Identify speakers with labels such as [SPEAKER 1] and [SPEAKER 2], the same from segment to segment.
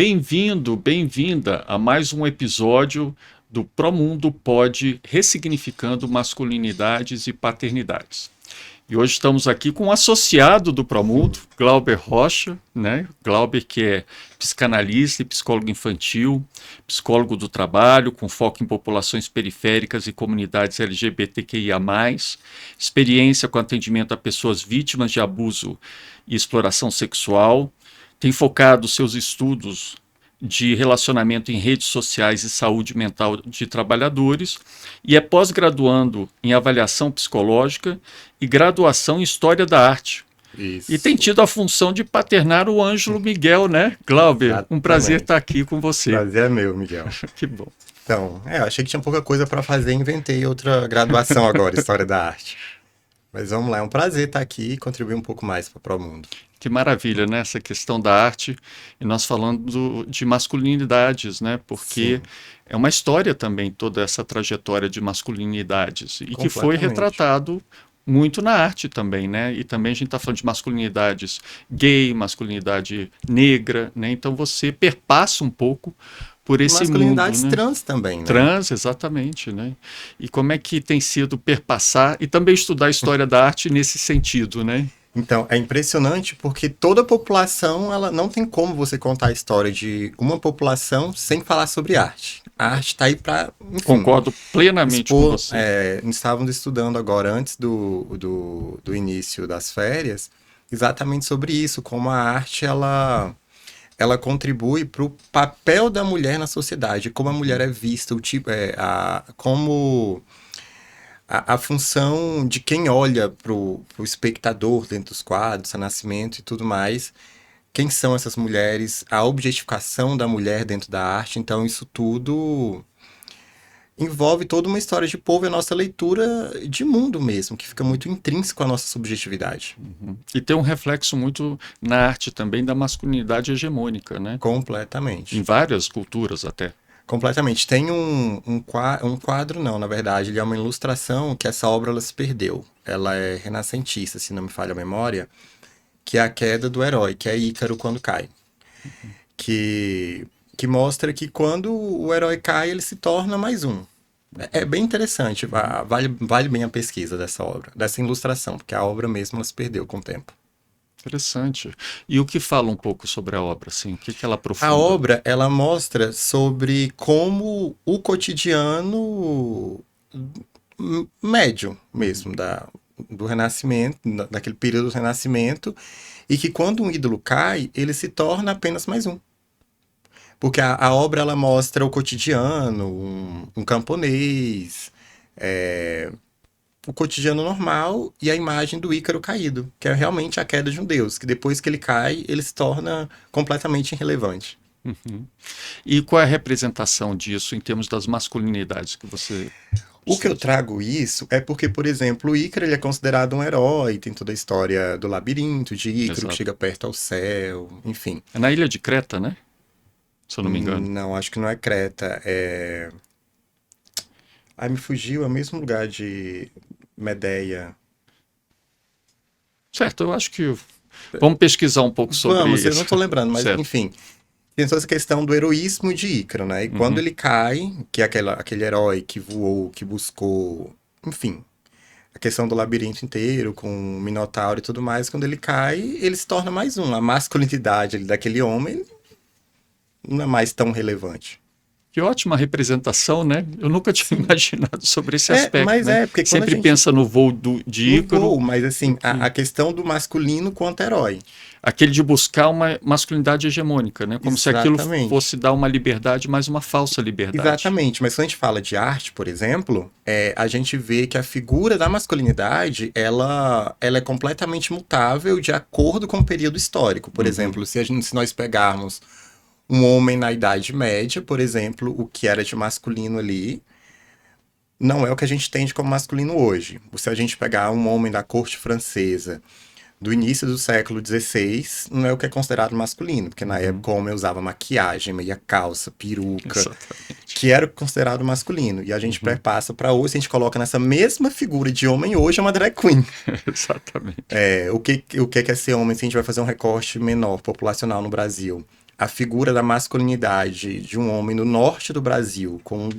[SPEAKER 1] Bem-vindo, bem-vinda a mais um episódio do Promundo Pod Ressignificando Masculinidades e Paternidades. E hoje estamos aqui com um associado do Promundo, Glauber Rocha, né? Glauber, que é psicanalista e psicólogo infantil, psicólogo do trabalho, com foco em populações periféricas e comunidades LGBTQIA+, experiência com atendimento a pessoas vítimas de abuso e exploração sexual, tem focado seus estudos de relacionamento em redes sociais e saúde mental de trabalhadores e é pós-graduando em avaliação psicológica e graduação em História da Arte.
[SPEAKER 2] Isso.
[SPEAKER 1] E tem tido a função de paternar o Ângelo Miguel, né, Glauber?
[SPEAKER 2] Exatamente.
[SPEAKER 1] Um prazer estar aqui com você.
[SPEAKER 2] Prazer é meu, Miguel.
[SPEAKER 1] Que bom.
[SPEAKER 2] Então, eu achei que tinha pouca coisa para fazer, inventei outra graduação agora, História da Arte. Mas vamos lá, é um prazer estar aqui e contribuir um pouco mais para o Promundo.
[SPEAKER 1] Que maravilha, né? Essa questão da arte e nós falando de masculinidades, né? Porque
[SPEAKER 2] Sim.
[SPEAKER 1] é uma história também toda essa trajetória de masculinidades e que foi
[SPEAKER 2] Completamente.
[SPEAKER 1] retratado muito na arte também, né? E também a gente está falando de masculinidades gay, masculinidade negra, né? Então você perpassa um pouco por esse
[SPEAKER 2] Masculinidades
[SPEAKER 1] mundo, né?
[SPEAKER 2] trans também, né?
[SPEAKER 1] Trans, exatamente, né? E como é que tem sido perpassar e também estudar a história da arte nesse sentido, né?
[SPEAKER 2] Então, é impressionante porque toda a população, ela não tem como você contar a história de uma população sem falar sobre arte. A arte está aí para,
[SPEAKER 1] Concordo plenamente com você.
[SPEAKER 2] Estávamos estudando agora, antes do início das férias, exatamente sobre isso, como a arte, ela contribui para o papel da mulher na sociedade, como a mulher é vista, como a função de quem olha para o espectador dentro dos quadros, a nascimento e tudo mais, quem são essas mulheres, a objetificação da mulher dentro da arte. Então isso tudo envolve toda uma história de povo e a nossa leitura de mundo mesmo, que fica muito intrínseco à nossa subjetividade.
[SPEAKER 1] E tem um reflexo muito na arte também da masculinidade hegemônica, né?
[SPEAKER 2] Completamente.
[SPEAKER 1] Em várias culturas até.
[SPEAKER 2] Completamente. Tem um quadro, não, na verdade, ele é uma ilustração que essa obra ela se perdeu. Ela é renascentista, se não me falha a memória, que é a queda do herói, que é Ícaro quando cai. Que mostra que quando o herói cai, ele se torna mais um. É bem interessante, vale bem a pesquisa dessa obra, dessa ilustração, porque a obra mesmo ela se perdeu com o tempo.
[SPEAKER 1] Interessante. E o que fala um pouco sobre a obra, assim? O que ela aprofunda?
[SPEAKER 2] A obra, ela mostra sobre como o cotidiano médio mesmo, do Renascimento, daquele período do Renascimento, e que quando um ídolo cai, ele se torna apenas mais um. Porque a obra, ela mostra o cotidiano, um camponês, o cotidiano normal e a imagem do Ícaro caído, que é realmente a queda de um deus, que depois que ele cai, ele se torna completamente irrelevante.
[SPEAKER 1] Uhum. E qual é a representação disso em termos das masculinidades que você...
[SPEAKER 2] O que eu trago isso é porque, por exemplo, o Ícaro ele é considerado um herói, tem toda a história do labirinto de Ícaro, que chega perto ao céu, enfim.
[SPEAKER 1] É na ilha de Creta, né? Se eu não me engano.
[SPEAKER 2] Não, acho que não é Creta, me fugiu, é o mesmo lugar de Medeia.
[SPEAKER 1] Certo, eu acho que... Vamos pesquisar um pouco sobre isso.
[SPEAKER 2] Eu não tô lembrando, mas
[SPEAKER 1] certo.
[SPEAKER 2] Enfim. Tem toda essa questão do heroísmo de Ícaro, né? E quando ele cai, que é aquele herói que voou, que buscou, enfim, a questão do labirinto inteiro, com o Minotauro e tudo mais, quando ele cai, ele se torna mais um. A masculinidade daquele homem não é mais tão relevante.
[SPEAKER 1] Que ótima representação, né? Eu nunca tinha imaginado sobre esse aspecto.
[SPEAKER 2] Mas
[SPEAKER 1] né?
[SPEAKER 2] porque
[SPEAKER 1] sempre pensa no voo de Ícaro.
[SPEAKER 2] Mas assim, a questão do masculino quanto herói.
[SPEAKER 1] Aquele de buscar uma masculinidade hegemônica, né? Como
[SPEAKER 2] Exatamente.
[SPEAKER 1] se aquilo fosse dar uma liberdade, mas uma falsa liberdade.
[SPEAKER 2] Exatamente, mas quando a gente fala de arte, por exemplo, a gente vê que a figura da masculinidade, ela é completamente mutável de acordo com o período histórico. Por exemplo, se nós pegarmos um homem na Idade Média, por exemplo, o que era de masculino ali, não é o que a gente entende como masculino hoje. Se a gente pegar um homem da corte francesa do início do século XVI, não é o que é considerado masculino, porque na época o homem usava maquiagem, meia calça, peruca,
[SPEAKER 1] Exatamente.
[SPEAKER 2] que era considerado masculino. E a gente perpassa para hoje, se a gente coloca nessa mesma figura de homem, hoje é uma drag queen.
[SPEAKER 1] Exatamente.
[SPEAKER 2] O que é ser homem se a gente vai fazer um recorte menor, populacional no Brasil? a figura da masculinidade de um homem no norte do Brasil com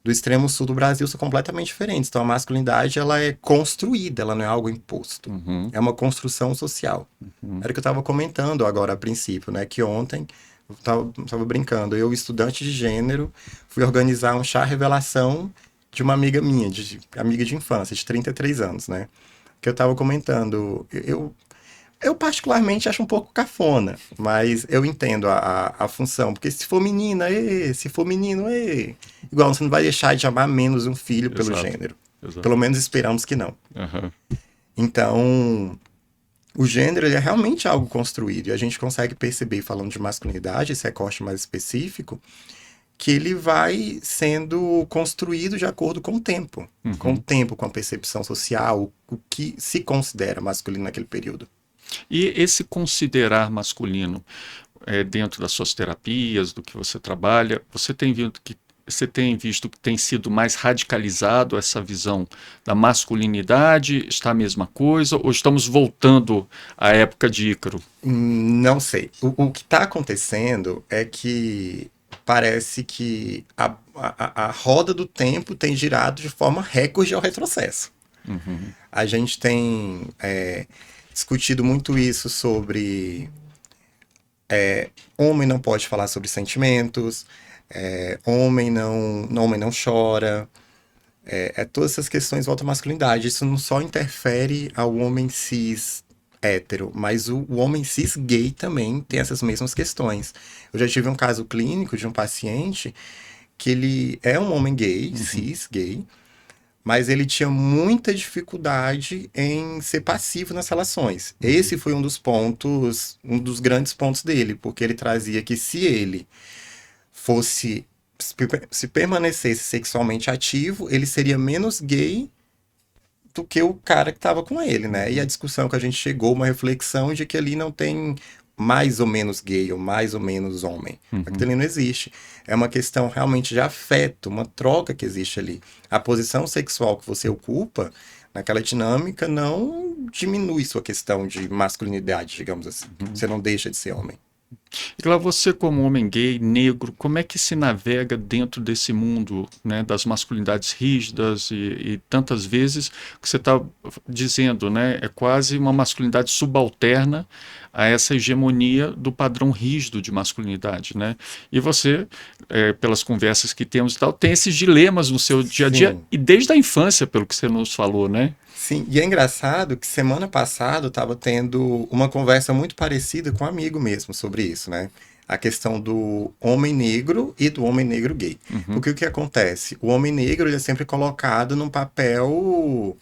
[SPEAKER 2] do extremo sul do Brasil são completamente diferentes. Então a masculinidade ela é construída, ela não é algo imposto. É uma construção social. Era o que eu estava comentando agora a princípio, né? Que ontem eu estava brincando. Eu, estudante de gênero, fui organizar um chá revelação de uma amiga minha, amiga de infância, de 33 anos, né? Que eu estava comentando. Eu particularmente acho um pouco cafona, mas eu entendo a função. Porque se for menina, se for menino, igual, você não vai deixar de amar menos um filho pelo gênero.
[SPEAKER 1] Exato.
[SPEAKER 2] Pelo menos esperamos que não. Então, o gênero ele é realmente algo construído. E a gente consegue perceber, falando de masculinidade, esse recorte mais específico, que ele vai sendo construído de acordo com o tempo. Com o tempo, com a percepção social, o que se considera masculino naquele período.
[SPEAKER 1] E esse considerar masculino dentro das suas terapias, do que você trabalha, você tem visto que tem sido mais radicalizado essa visão da masculinidade? Está a mesma coisa? Ou estamos voltando à época de Ícaro?
[SPEAKER 2] Não sei. O que está acontecendo é que parece que a roda do tempo tem girado de forma recorde ao retrocesso. A gente tem discutido muito isso sobre homem não pode falar sobre sentimentos, homem não chora, todas essas questões voltam à masculinidade. Isso não só interfere ao homem cis hétero, mas o homem cis gay também tem essas mesmas questões. Eu já tive um caso clínico de um paciente que ele é um homem gay, cis gay, mas ele tinha muita dificuldade em ser passivo nas relações. Esse foi um dos grandes pontos dele, porque ele trazia que se ele se permanecesse sexualmente ativo, ele seria menos gay do que o cara que estava com ele, né? E a discussão que a gente chegou, uma reflexão de que ali não tem mais ou menos gay ou mais ou menos homem. Aquilo ali não existe. É uma questão realmente de afeto, uma troca que existe ali. A posição sexual que você ocupa naquela dinâmica não diminui sua questão de masculinidade, digamos assim. Você não deixa de ser homem.
[SPEAKER 1] E lá você, como homem gay, negro, como é que se navega dentro desse mundo, né, das masculinidades rígidas e tantas vezes que você está dizendo, né, é quase uma masculinidade subalterna a essa hegemonia do padrão rígido de masculinidade, né? E você, pelas conversas que temos e tal, tem esses dilemas no seu dia a dia e desde a infância, pelo que você nos falou, né?
[SPEAKER 2] Sim, e é engraçado que semana passada eu estava tendo uma conversa muito parecida com um amigo mesmo sobre isso, né? A questão do homem negro e do homem negro gay. Porque o que acontece? O homem negro ele é sempre colocado num papel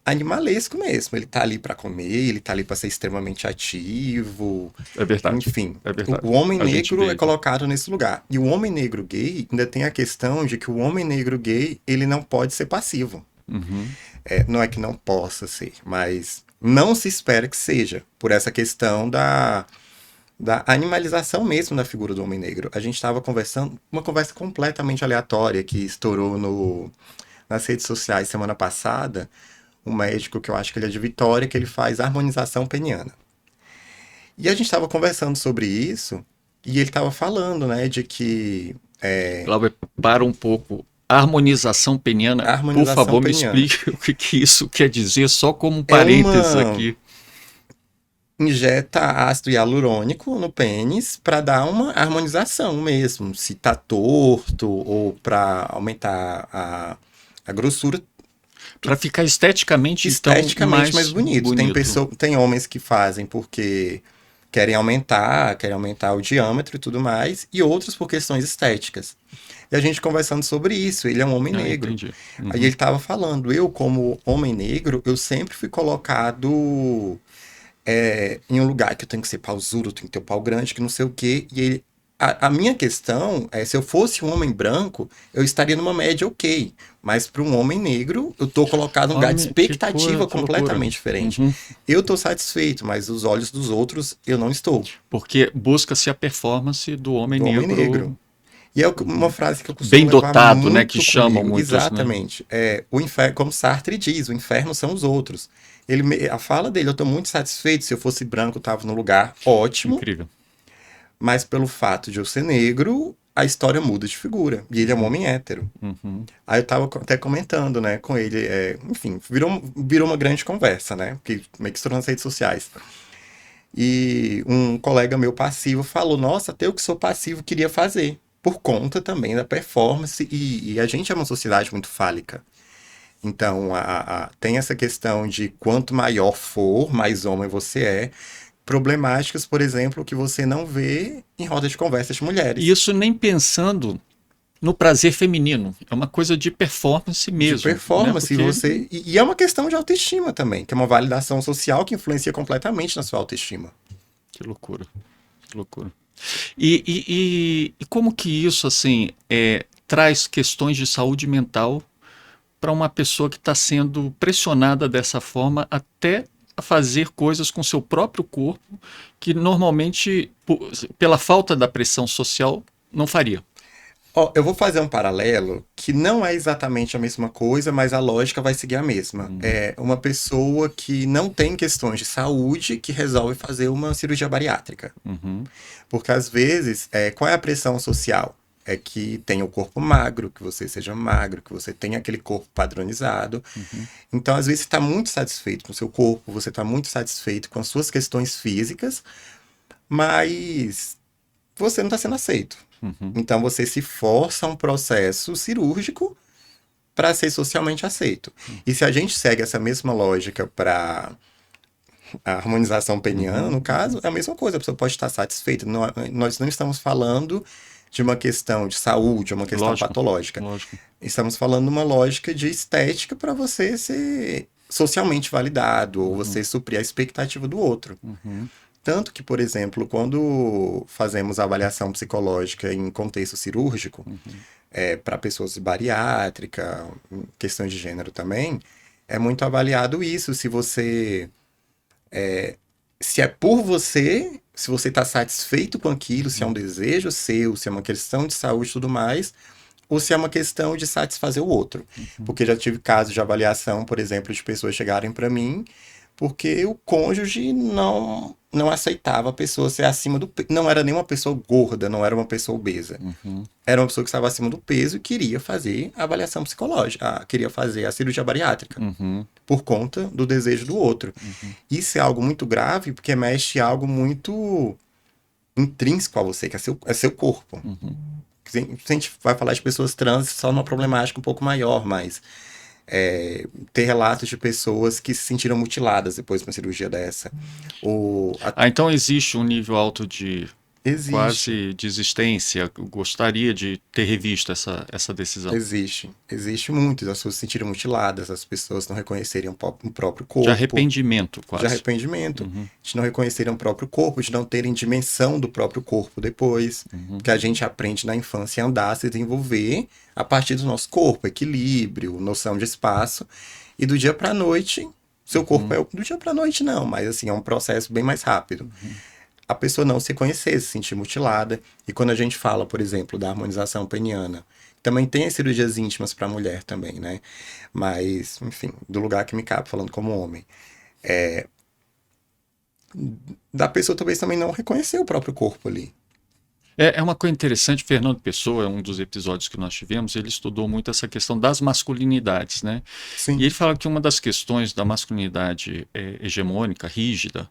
[SPEAKER 2] animalesco mesmo. Ele tá ali para comer, ele tá ali para ser extremamente ativo.
[SPEAKER 1] É verdade.
[SPEAKER 2] Enfim,
[SPEAKER 1] é verdade.
[SPEAKER 2] O homem negro é colocado nesse lugar. E o homem negro gay ainda tem a questão de que o homem negro gay ele não pode ser passivo. Não é que não possa ser, mas não se espera que seja, por essa questão da animalização mesmo da figura do homem negro. A gente estava conversando, uma conversa completamente aleatória que estourou nas redes sociais semana passada, um médico que eu acho que ele é de Vitória, que ele faz harmonização peniana. E a gente estava conversando sobre isso, e ele estava falando, né, de que...
[SPEAKER 1] Glauber, para um pouco... Harmonização peniana, por favor, me explique o que isso quer dizer, só como um parênteses aqui.
[SPEAKER 2] Injeta ácido hialurônico no pênis para dar uma harmonização mesmo, se tá torto ou para aumentar a grossura.
[SPEAKER 1] Para ficar esteticamente
[SPEAKER 2] mais bonito. Tem homens que fazem porque querem aumentar o diâmetro e tudo mais, e outros por questões estéticas. E a gente conversando sobre isso, ele é um homem negro. Aí ele estava falando, eu como homem negro, eu sempre fui colocado em um lugar que eu tenho que ser pausudo, eu tenho que ter um pau grande, que não sei o quê. E a minha questão é, se eu fosse um homem branco, eu estaria numa média ok. Mas para um homem negro, eu tô colocado num lugar de expectativa completamente diferente. Eu tô satisfeito, mas os olhos dos outros, eu não estou.
[SPEAKER 1] Porque busca-se a performance do homem negro.
[SPEAKER 2] E é uma frase que eu costumo
[SPEAKER 1] bem dotado, né, que chamam muito.
[SPEAKER 2] Exatamente. Né? O inferno, como Sartre diz, o inferno são os outros. A fala dele, eu estou muito satisfeito, se eu fosse branco, eu estava no lugar ótimo.
[SPEAKER 1] Incrível.
[SPEAKER 2] mas pelo fato de eu ser negro, a história muda de figura. E ele é um homem hétero.
[SPEAKER 1] Uhum.
[SPEAKER 2] Aí eu tava até comentando, né, com ele, enfim, virou uma grande conversa, né, que meio que estourou nas redes sociais. E um colega meu passivo falou, nossa, até eu que sou passivo queria fazer, por conta também da performance, e a gente é uma sociedade muito fálica. Então, tem essa questão de quanto maior for, mais homem você é. Problemáticas, por exemplo, que você não vê em roda de conversa de
[SPEAKER 1] E
[SPEAKER 2] mulheres.
[SPEAKER 1] isso nem pensando no prazer feminino. É uma coisa de performance
[SPEAKER 2] De
[SPEAKER 1] mesmo, né?
[SPEAKER 2] performance,
[SPEAKER 1] Porque
[SPEAKER 2] e é uma questão de autoestima também, que é uma validação social que influencia completamente na sua autoestima.
[SPEAKER 1] que loucura, que loucura. E como que isso assim traz questões de saúde mental para uma pessoa que está sendo pressionada dessa forma até a fazer coisas com seu próprio corpo que normalmente, pela falta da pressão social, não faria.
[SPEAKER 2] Ó, eu vou fazer um paralelo que não é exatamente a mesma coisa, mas a lógica vai seguir a mesma. É uma pessoa que não tem questões de saúde que resolve fazer uma cirurgia bariátrica.
[SPEAKER 1] Uhum,
[SPEAKER 2] Porque às vezes, qual é a pressão social? É que tenha o corpo magro, que você seja magro, que você tenha aquele corpo padronizado.
[SPEAKER 1] uhum,
[SPEAKER 2] Então, às vezes, você está muito satisfeito com o seu corpo, você está muito satisfeito com as suas questões físicas, mas você não está sendo aceito.
[SPEAKER 1] uhum.
[SPEAKER 2] Então, você se força a um processo cirúrgico para ser socialmente aceito. E se a gente segue essa mesma lógica para a harmonização peniana,
[SPEAKER 1] Uhum,
[SPEAKER 2] no caso, é a mesma coisa, a pessoa pode estar satisfeita. Nós não estamos falando de uma questão de saúde, uma questão
[SPEAKER 1] lógico,
[SPEAKER 2] patológica.
[SPEAKER 1] lógico.
[SPEAKER 2] Estamos falando de uma lógica de estética para você ser socialmente validado ou
[SPEAKER 1] Uhum,
[SPEAKER 2] você suprir a expectativa do outro.
[SPEAKER 1] uhum,
[SPEAKER 2] Tanto que, por exemplo, quando fazemos avaliação psicológica em contexto cirúrgico,
[SPEAKER 1] uhum,
[SPEAKER 2] para pessoas bariátrica, questões de gênero também, é muito avaliado isso, se é por você, se você está satisfeito com aquilo, se é um desejo seu, se é uma questão de saúde e tudo mais, ou se é uma questão de satisfazer o outro.
[SPEAKER 1] uhum.
[SPEAKER 2] Porque já tive casos de avaliação, por exemplo, de pessoas chegarem para mim porque o cônjuge não aceitava a pessoa ser acima do peso. Não era nem uma pessoa gorda, não era uma pessoa obesa.
[SPEAKER 1] Uhum,
[SPEAKER 2] Era uma pessoa que estava acima do peso e queria fazer a avaliação psicológica, queria fazer a cirurgia bariátrica,
[SPEAKER 1] uhum,
[SPEAKER 2] por conta do desejo do outro.
[SPEAKER 1] uhum,
[SPEAKER 2] Isso é algo muito grave, porque mexe em algo muito intrínseco a você, que é seu corpo.
[SPEAKER 1] uhum.
[SPEAKER 2] A gente vai falar de pessoas trans só numa problemática um pouco maior, mas ter relatos de pessoas que se sentiram mutiladas depois de uma cirurgia dessa.
[SPEAKER 1] Ah, então existe um nível alto de
[SPEAKER 2] Existe.
[SPEAKER 1] quase desistência. Eu gostaria de ter revisto essa decisão.
[SPEAKER 2] Existe muito. As pessoas se sentiram mutiladas, as pessoas não reconhecerem o próprio
[SPEAKER 1] De
[SPEAKER 2] corpo,
[SPEAKER 1] arrependimento,
[SPEAKER 2] de
[SPEAKER 1] quase.
[SPEAKER 2] arrependimento,
[SPEAKER 1] Uhum,
[SPEAKER 2] de não reconhecerem o próprio corpo, de não terem dimensão do próprio corpo depois.
[SPEAKER 1] uhum,
[SPEAKER 2] Que a gente aprende na infância a andar, a se desenvolver a partir do nosso corpo, equilíbrio, noção de espaço. E do dia para noite, seu corpo
[SPEAKER 1] uhum,
[SPEAKER 2] do dia para noite não, mas assim, é um processo bem mais rápido. A pessoa não se conhecer, se sentir mutilada. E quando a gente fala, por exemplo, da harmonização peniana, também tem as cirurgias íntimas para mulher também, né? Mas, enfim, do lugar que me cabe, falando como homem, da pessoa talvez também não reconhecer o próprio corpo ali.
[SPEAKER 1] É uma coisa interessante, Fernando Pessoa, um dos episódios que nós tivemos, ele estudou muito essa questão das masculinidades, né? E
[SPEAKER 2] Sim.
[SPEAKER 1] ele fala que uma das questões da masculinidade hegemônica, rígida,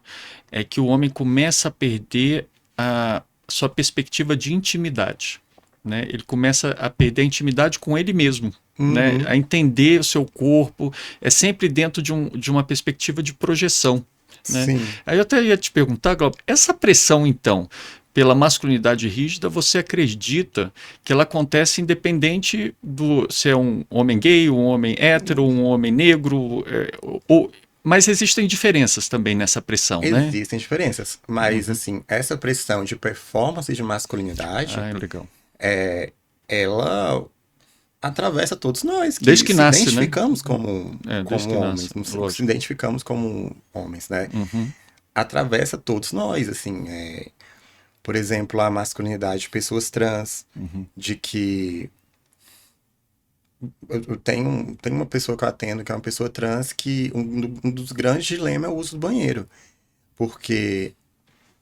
[SPEAKER 1] é que o homem começa a perder a sua perspectiva de intimidade, né? Ele começa a perder a intimidade com ele mesmo, né?
[SPEAKER 2] Uhum.
[SPEAKER 1] A entender o seu corpo, é sempre dentro de uma perspectiva de projeção, né?
[SPEAKER 2] Sim.
[SPEAKER 1] Aí eu até ia te perguntar, Glauber, essa pressão, então, pela masculinidade rígida, você acredita que ela acontece independente do se é um homem gay, um homem hétero, um homem negro, mas existem diferenças também nessa pressão, né?
[SPEAKER 2] Existem diferenças, mas
[SPEAKER 1] Uhum.
[SPEAKER 2] assim, essa pressão de performance de masculinidade,
[SPEAKER 1] Ah, legal.
[SPEAKER 2] ela atravessa todos nós
[SPEAKER 1] Desde
[SPEAKER 2] que
[SPEAKER 1] que
[SPEAKER 2] se
[SPEAKER 1] nasce, né?
[SPEAKER 2] identificamos
[SPEAKER 1] Desde
[SPEAKER 2] como
[SPEAKER 1] que nasce,
[SPEAKER 2] homens, se
[SPEAKER 1] lógico.
[SPEAKER 2] identificamos como homens, né?
[SPEAKER 1] Uhum.
[SPEAKER 2] Atravessa todos nós, assim, por exemplo, a masculinidade de pessoas trans,
[SPEAKER 1] Uhum.
[SPEAKER 2] de que eu tenho uma pessoa que eu atendo que é uma pessoa trans que um dos grandes dilemas é o uso do banheiro, porque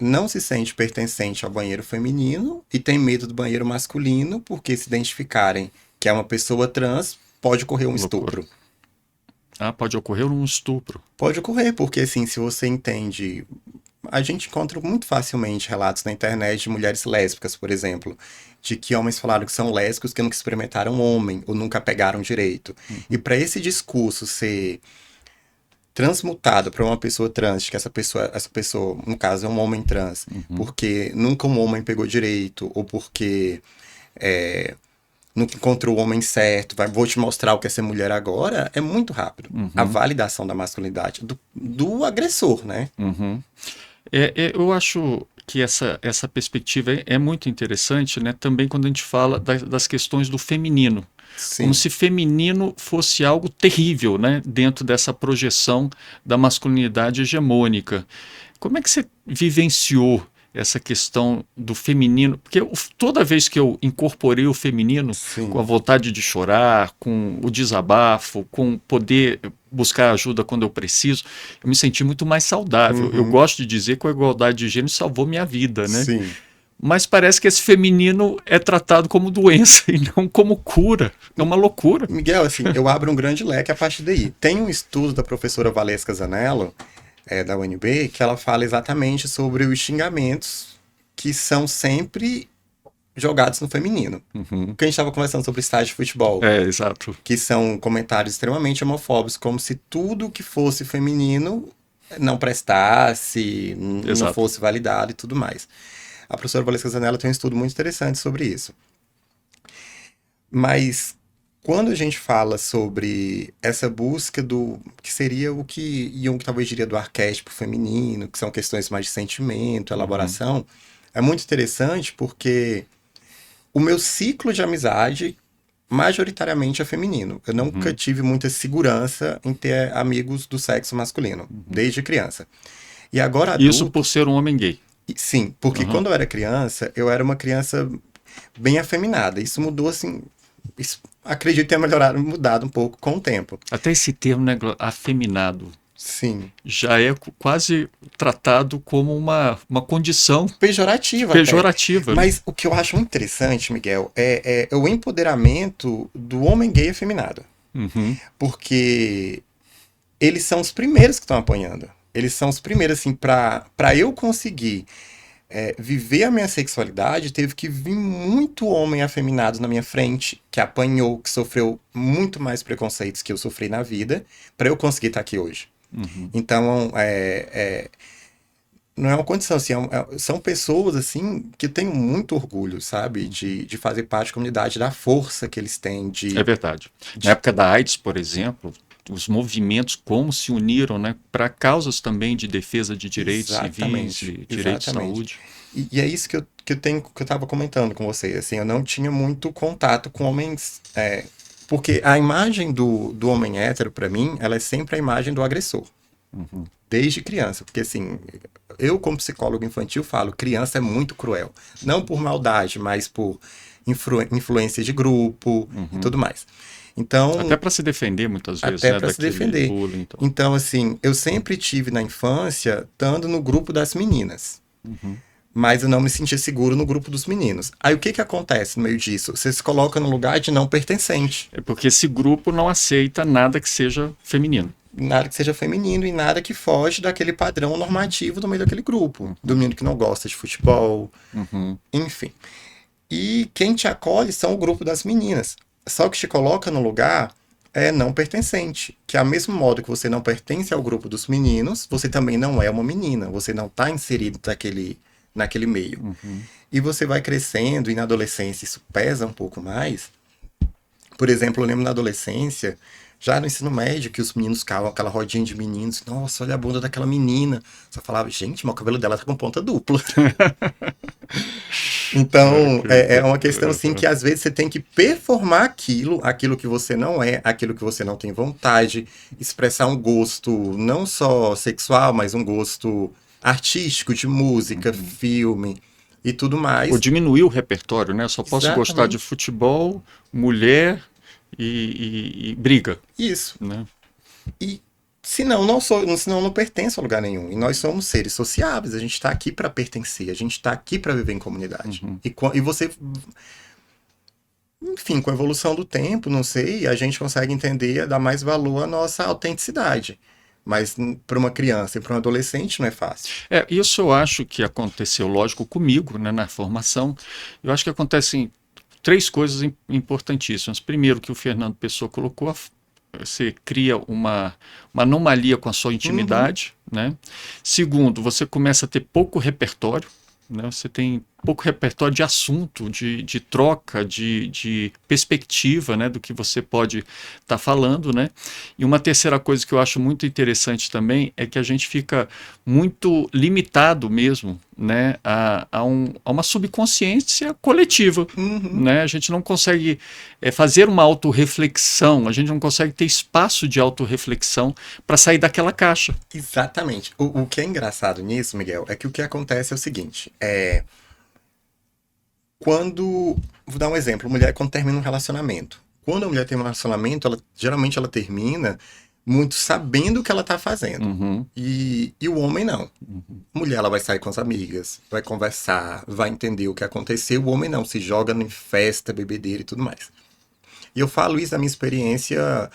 [SPEAKER 2] não se sente pertencente ao banheiro feminino e tem medo do banheiro masculino, porque se identificarem que é uma pessoa trans, pode ocorrer um
[SPEAKER 1] Loucura.
[SPEAKER 2] estupro.
[SPEAKER 1] Ah, pode ocorrer um estupro.
[SPEAKER 2] Pode ocorrer, porque assim, se você entende. A gente encontra muito facilmente relatos na internet de mulheres lésbicas, por exemplo, de que homens falaram que são lésbicos que nunca experimentaram homem ou nunca pegaram direito. E para esse discurso ser transmutado para uma pessoa trans, de que essa pessoa, no caso, é um homem trans, porque nunca um homem pegou direito, ou porque nunca encontrou o homem certo, vou te mostrar o que é ser mulher agora, é muito rápido. A validação da masculinidade do agressor, né?
[SPEAKER 1] Uhum. Eu acho que essa perspectiva é muito interessante, né? Também quando a gente fala das questões do feminino.
[SPEAKER 2] Sim.
[SPEAKER 1] Como se feminino fosse algo terrível, né? Dentro dessa projeção da masculinidade hegemônica. Como é que você vivenciou essa questão do feminino? Porque toda vez que eu incorporei o feminino,
[SPEAKER 2] Sim.
[SPEAKER 1] com a vontade de chorar, com o desabafo, com poder buscar ajuda quando eu preciso, eu me senti muito mais saudável. Eu gosto de dizer que a igualdade de gênero salvou minha vida, né?
[SPEAKER 2] Sim.
[SPEAKER 1] Mas parece que esse feminino é tratado como doença e não como cura. É uma loucura.
[SPEAKER 2] Miguel, assim, eu abro um grande leque a partir daí. Tem um estudo da professora Valesca Zanello, da UNB, que ela fala exatamente sobre os xingamentos que são sempre jogados no feminino. Porque a gente estava conversando sobre estádio de futebol.
[SPEAKER 1] Exato.
[SPEAKER 2] Que são comentários extremamente homofóbicos, como se tudo que fosse feminino não prestasse, não fosse validado e tudo mais. A professora Valesca Zanello tem um estudo muito interessante sobre isso. Mas quando a gente fala sobre essa busca do que seria o que Jung talvez diria do arquétipo feminino, que são questões mais de sentimento, elaboração, é muito interessante porque o meu ciclo de amizade majoritariamente é feminino. Eu nunca tive muita segurança em ter amigos do sexo masculino, desde criança. E agora adulto,
[SPEAKER 1] isso por ser um homem gay.
[SPEAKER 2] Sim, porque quando eu era criança, eu era uma criança bem afeminada. Isso mudou assim. Isso, acredito ter mudado um pouco com o tempo.
[SPEAKER 1] Até esse termo, né, afeminado.
[SPEAKER 2] Sim.
[SPEAKER 1] Já é quase tratado como uma condição
[SPEAKER 2] pejorativa.
[SPEAKER 1] Pejorativa.
[SPEAKER 2] Mas o que eu acho muito interessante, Miguel, é o empoderamento do homem gay afeminado. Porque eles são os primeiros que estão apanhando. Eles são os primeiros, assim, para eu conseguir viver a minha sexualidade, teve que vir muito homem afeminado na minha frente, que apanhou, que sofreu muito mais preconceitos que eu sofri na vida, para eu conseguir estar aqui hoje. Então, não é uma condição, assim, são pessoas, assim, que têm muito orgulho, sabe, de fazer parte da comunidade, da força que eles têm.
[SPEAKER 1] É verdade. Na época da AIDS, por exemplo, os movimentos como se uniram, né, para causas também de defesa de direitos civis, de direitos de saúde.
[SPEAKER 2] E é isso que eu estava comentando com você. Assim, eu não tinha muito contato com homens, porque a imagem do homem hétero, para mim, ela é sempre a imagem do agressor. Desde criança. Porque, assim, eu como psicólogo infantil falo, criança é muito cruel. Não por maldade, mas por influência de grupo e tudo mais. Então,
[SPEAKER 1] até para se defender, muitas vezes.
[SPEAKER 2] Até para se defender.
[SPEAKER 1] Bullying,
[SPEAKER 2] então, assim, eu sempre tive na infância, estando no grupo das meninas. Mas eu não me sentia seguro no grupo dos meninos. Aí o que acontece no meio disso? Você se coloca no lugar de não pertencente.
[SPEAKER 1] É porque esse grupo não aceita nada que seja feminino.
[SPEAKER 2] Nada que seja feminino e nada que foge daquele padrão normativo do meio daquele grupo. Do menino que não gosta de futebol, enfim. E quem te acolhe são o grupo das meninas. Só que te coloca no lugar não pertencente. Que ao mesmo modo que você não pertence ao grupo dos meninos, você também não é uma menina. Você não está inserido naquele meio. E você vai crescendo e na adolescência isso pesa um pouco mais. Por exemplo, eu lembro na adolescência, já no ensino médio, que os meninos ficavam aquela rodinha de meninos. Nossa, olha a bunda daquela menina. Só falava, gente, mas o cabelo dela tá com ponta dupla. Então, é uma questão assim que às vezes você tem que performar aquilo que você não é, aquilo que você não tem vontade, expressar um gosto não só sexual, mas um gosto artístico, de música, filme e tudo mais.
[SPEAKER 1] Ou diminuir o repertório, né? Só posso gostar de futebol, mulher e briga.
[SPEAKER 2] Isso.
[SPEAKER 1] Né?
[SPEAKER 2] E senão não pertence a lugar nenhum. E nós somos seres sociáveis, a gente está aqui para pertencer, a gente está aqui para viver em comunidade.
[SPEAKER 1] Uhum.
[SPEAKER 2] E você, enfim, com a evolução do tempo, não sei, a gente consegue entender, dar mais valor à nossa autenticidade. Mas para uma criança e para um adolescente não é fácil.
[SPEAKER 1] Isso eu acho que aconteceu, lógico, comigo, né, na formação. Eu acho que acontecem três coisas importantíssimas. Primeiro, que o Fernando Pessoa colocou, você cria uma anomalia com a sua intimidade, né? Segundo, você começa a ter pouco repertório, né? Você tem pouco repertório de assunto, de troca, de perspectiva, né, do que você pode estar falando, né? E uma terceira coisa que eu acho muito interessante também é que a gente fica muito limitado mesmo, né, a uma subconsciência coletiva,
[SPEAKER 2] Uhum.
[SPEAKER 1] né? A gente não consegue fazer uma autorreflexão, a gente não consegue ter espaço de autorreflexão para sair daquela caixa.
[SPEAKER 2] Exatamente. O que é engraçado nisso, Miguel, é que o que acontece é o seguinte: quando. Vou dar um exemplo: mulher, quando termina um relacionamento. Quando a mulher tem um relacionamento, geralmente ela termina muito sabendo o que ela tá fazendo.
[SPEAKER 1] Uhum,
[SPEAKER 2] E o homem não.
[SPEAKER 1] uhum.
[SPEAKER 2] Mulher, ela vai sair com as amigas, vai conversar, vai entender o que aconteceu. O homem não, se joga em festa, bebedeira e tudo mais. E eu falo isso da minha experiência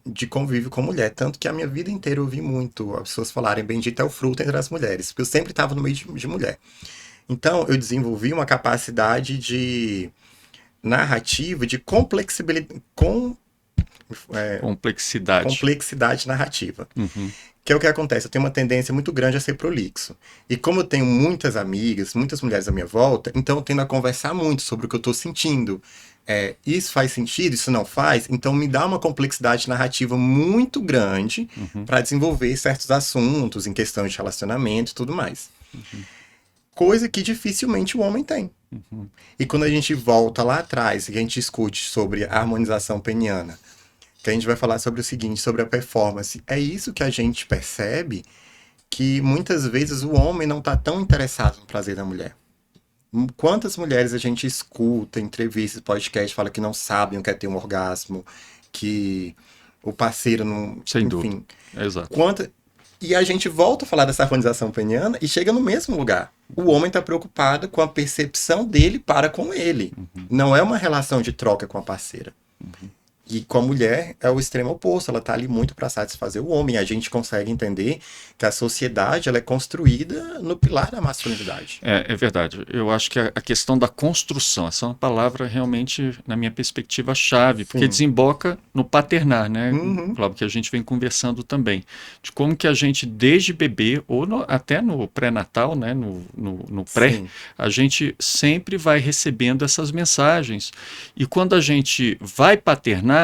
[SPEAKER 2] de convívio com mulher. Tanto que a minha vida inteira eu ouvi muito as pessoas falarem bendito é o fruto entre as mulheres. Porque eu sempre estava no meio de mulher. Então, eu desenvolvi uma capacidade de narrativa, de
[SPEAKER 1] Complexidade.
[SPEAKER 2] complexidade narrativa.
[SPEAKER 1] Uhum,
[SPEAKER 2] Que é o que acontece, eu tenho uma tendência muito grande a ser prolixo. E como eu tenho muitas amigas, muitas mulheres à minha volta, então eu tendo a conversar muito sobre o que eu estou sentindo. Isso faz sentido, isso não faz? Então me dá uma complexidade narrativa muito grande
[SPEAKER 1] uhum,
[SPEAKER 2] para desenvolver certos assuntos em questões de relacionamento e tudo mais.
[SPEAKER 1] uhum,
[SPEAKER 2] Coisa que dificilmente o homem tem.
[SPEAKER 1] uhum.
[SPEAKER 2] E quando a gente volta lá atrás e a gente discute sobre a harmonização peniana, que a gente vai falar sobre o seguinte, sobre a performance, é isso que a gente percebe que muitas vezes o homem não está tão interessado no prazer da mulher. Quantas mulheres a gente escuta, em entrevistas, podcast, fala que não sabem o que é ter um orgasmo, que o parceiro não.
[SPEAKER 1] Sem dúvida.
[SPEAKER 2] Enfim.
[SPEAKER 1] Exato.
[SPEAKER 2] Quanta... E a gente volta a falar dessa harmonização peniana e chega no mesmo lugar. O homem está preocupado com a percepção dele para com ele.
[SPEAKER 1] Uhum,
[SPEAKER 2] Não é uma relação de troca com a parceira.
[SPEAKER 1] uhum.
[SPEAKER 2] E com a mulher é o extremo oposto, ela tá ali muito para satisfazer o homem. A gente consegue entender que a sociedade ela é construída no pilar da masculinidade.
[SPEAKER 1] É verdade. Eu acho que a questão da construção, essa é uma palavra realmente, na minha perspectiva, chave, porque
[SPEAKER 2] Sim.
[SPEAKER 1] desemboca no paternar, né?
[SPEAKER 2] Uhum.
[SPEAKER 1] Claro que a gente vem conversando também, de como que a gente, desde bebê, ou até no pré-natal, né? No pré,
[SPEAKER 2] Sim.
[SPEAKER 1] a gente sempre vai recebendo essas mensagens. E quando a gente vai paternar,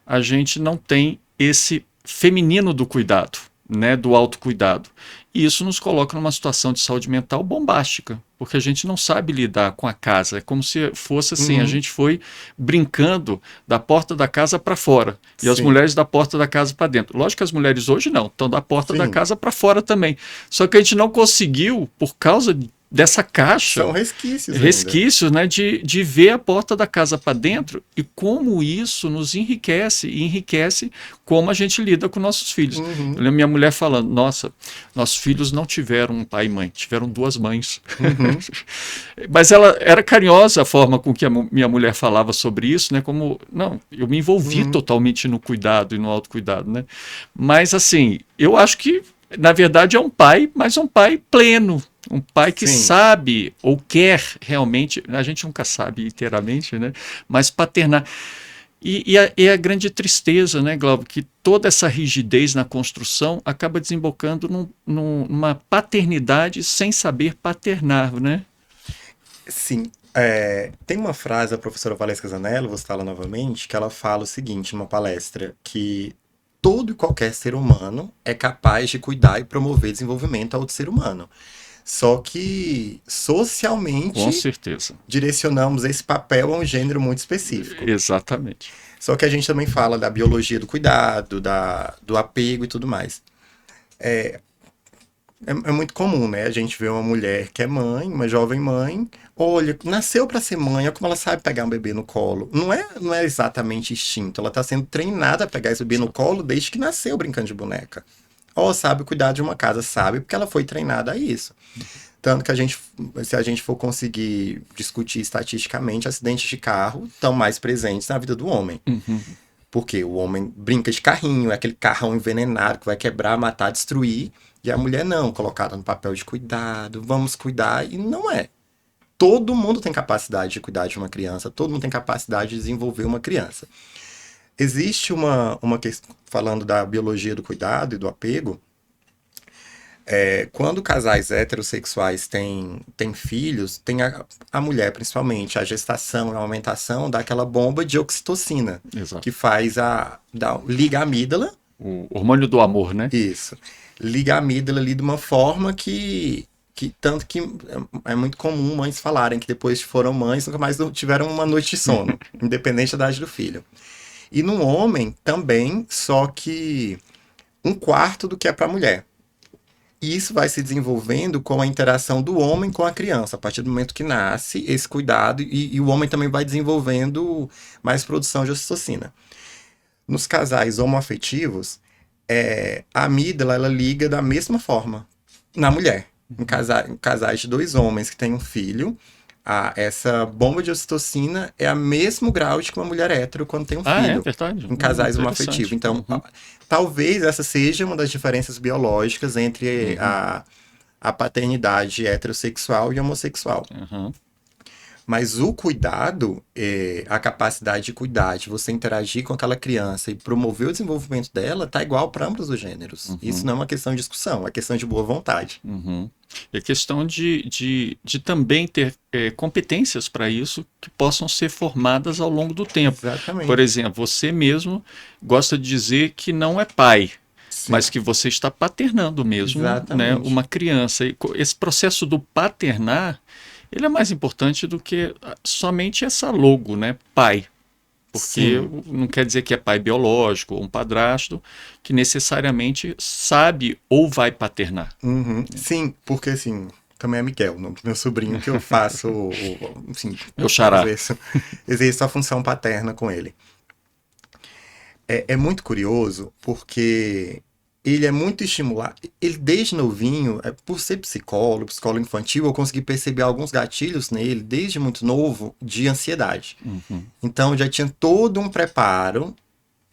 [SPEAKER 1] a gente não tem esse feminino do cuidado, né, do autocuidado. E isso nos coloca numa situação de saúde mental bombástica, porque a gente não sabe lidar com a casa. É como se fosse assim, a
[SPEAKER 2] Uhum.
[SPEAKER 1] gente foi brincando da porta da casa para fora e as
[SPEAKER 2] Sim.
[SPEAKER 1] mulheres da porta da casa para dentro. Lógico que as mulheres hoje não, estão da porta da
[SPEAKER 2] Sim.
[SPEAKER 1] casa para fora também. Só que a gente não conseguiu, por causa dessa caixa,
[SPEAKER 2] São resquícios ainda.
[SPEAKER 1] resquícios, né, de ver a porta da casa para dentro e como isso nos enriquece e enriquece como a gente lida com nossos filhos.
[SPEAKER 2] Uhum.
[SPEAKER 1] Eu lembro minha mulher falando, nossa, nossos filhos não tiveram um pai e mãe, tiveram duas mães.
[SPEAKER 2] Uhum.
[SPEAKER 1] Mas ela era carinhosa a forma com que a minha mulher falava sobre isso, né, como, não, eu me envolvi
[SPEAKER 2] Uhum.
[SPEAKER 1] totalmente no cuidado e no autocuidado, né. Mas assim, eu acho que na verdade é um pai, mas um pai pleno, um pai que
[SPEAKER 2] Sim.
[SPEAKER 1] sabe ou quer realmente, a gente nunca sabe inteiramente, né? Mas paternar. E a grande tristeza, né, Glauber, que toda essa rigidez na construção acaba desembocando numa paternidade sem saber paternar, né?
[SPEAKER 2] Sim. Tem uma frase da professora Valesca Zanello, vou citá-la novamente, que ela fala o seguinte numa palestra, que todo e qualquer ser humano é capaz de cuidar e promover desenvolvimento a outro ser humano. Só que
[SPEAKER 1] Com
[SPEAKER 2] socialmente
[SPEAKER 1] certeza.
[SPEAKER 2] direcionamos esse papel a um gênero muito específico.
[SPEAKER 1] Exatamente.
[SPEAKER 2] Só que a gente também fala da biologia do cuidado, do apego e tudo mais. é muito comum, né? A gente vê uma mulher que é mãe, uma jovem mãe, olha, nasceu para ser mãe, olha como ela sabe pegar um bebê no colo. Não é exatamente instinto, ela está sendo treinada a pegar esse bebê no colo desde que nasceu brincando de boneca. Ou sabe cuidar de uma casa, sabe, porque ela foi treinada a isso. Tanto que se a gente for conseguir discutir estatisticamente, acidentes de carro estão mais presentes na vida do homem.
[SPEAKER 1] Uhum.
[SPEAKER 2] Porque o homem brinca de carrinho, é aquele carrão envenenado que vai quebrar, matar, destruir. E a mulher não, colocada no papel de cuidado, vamos cuidar, e não é. Todo mundo tem capacidade de cuidar de uma criança, todo mundo tem capacidade de desenvolver uma criança. Existe uma questão, falando da biologia do cuidado e do apego, quando casais heterossexuais têm filhos, tem a mulher, principalmente, a gestação e a amamentação dá aquela bomba de oxitocina,
[SPEAKER 1] Exato.
[SPEAKER 2] que faz liga a amígdala,
[SPEAKER 1] O hormônio do amor, né?
[SPEAKER 2] isso, liga a amígdala ali de uma forma que tanto que é muito comum mães falarem que depois que foram mães nunca mais tiveram uma noite de sono, independente da idade do filho. E no homem também, só que um quarto do que é para a mulher. E isso vai se desenvolvendo com a interação do homem com a criança. A partir do momento que nasce, esse cuidado, e o homem também vai desenvolvendo mais produção de ocitocina. Nos casais homoafetivos, a amígdala ela liga da mesma forma na mulher. Em casais de dois homens que têm um filho, essa bomba de ocitocina é a mesmo grau de que uma mulher hétero quando tem um
[SPEAKER 1] Ah, é
[SPEAKER 2] filho.
[SPEAKER 1] verdade.
[SPEAKER 2] Em casais homoafetivos.
[SPEAKER 1] Interessante.
[SPEAKER 2] Então,
[SPEAKER 1] Uhum.
[SPEAKER 2] talvez essa seja uma das diferenças biológicas entre
[SPEAKER 1] Uhum.
[SPEAKER 2] a paternidade heterossexual e homossexual.
[SPEAKER 1] Uhum.
[SPEAKER 2] Mas o cuidado, a capacidade de cuidar, de você interagir com aquela criança e promover o desenvolvimento dela, tá igual para ambos os gêneros. Isso não é uma questão de discussão, é questão de boa vontade.
[SPEAKER 1] Uhum. E a questão de também ter competências para isso que possam ser formadas ao longo do tempo. Por
[SPEAKER 2] Exatamente.
[SPEAKER 1] exemplo, você mesmo gosta de dizer que não é pai,
[SPEAKER 2] Sim,
[SPEAKER 1] mas que você está paternando mesmo, né,
[SPEAKER 2] exatamente.
[SPEAKER 1] uma criança. E esse processo do paternar, ele é mais importante do que somente essa logo, né, pai. Porque
[SPEAKER 2] Sim.
[SPEAKER 1] não quer dizer que é pai biológico ou um padrasto que necessariamente sabe ou vai paternar.
[SPEAKER 2] Uhum. Sim, porque assim, também é Miguel, o nome do meu sobrinho, que eu faço, assim,
[SPEAKER 1] Meu xará.
[SPEAKER 2] exerço a função paterna com ele. É muito curioso porque ele é muito estimulado. Ele, desde novinho, por ser psicólogo infantil, eu consegui perceber alguns gatilhos nele, desde muito novo, de ansiedade.
[SPEAKER 1] Uhum.
[SPEAKER 2] Então, eu já tinha todo um preparo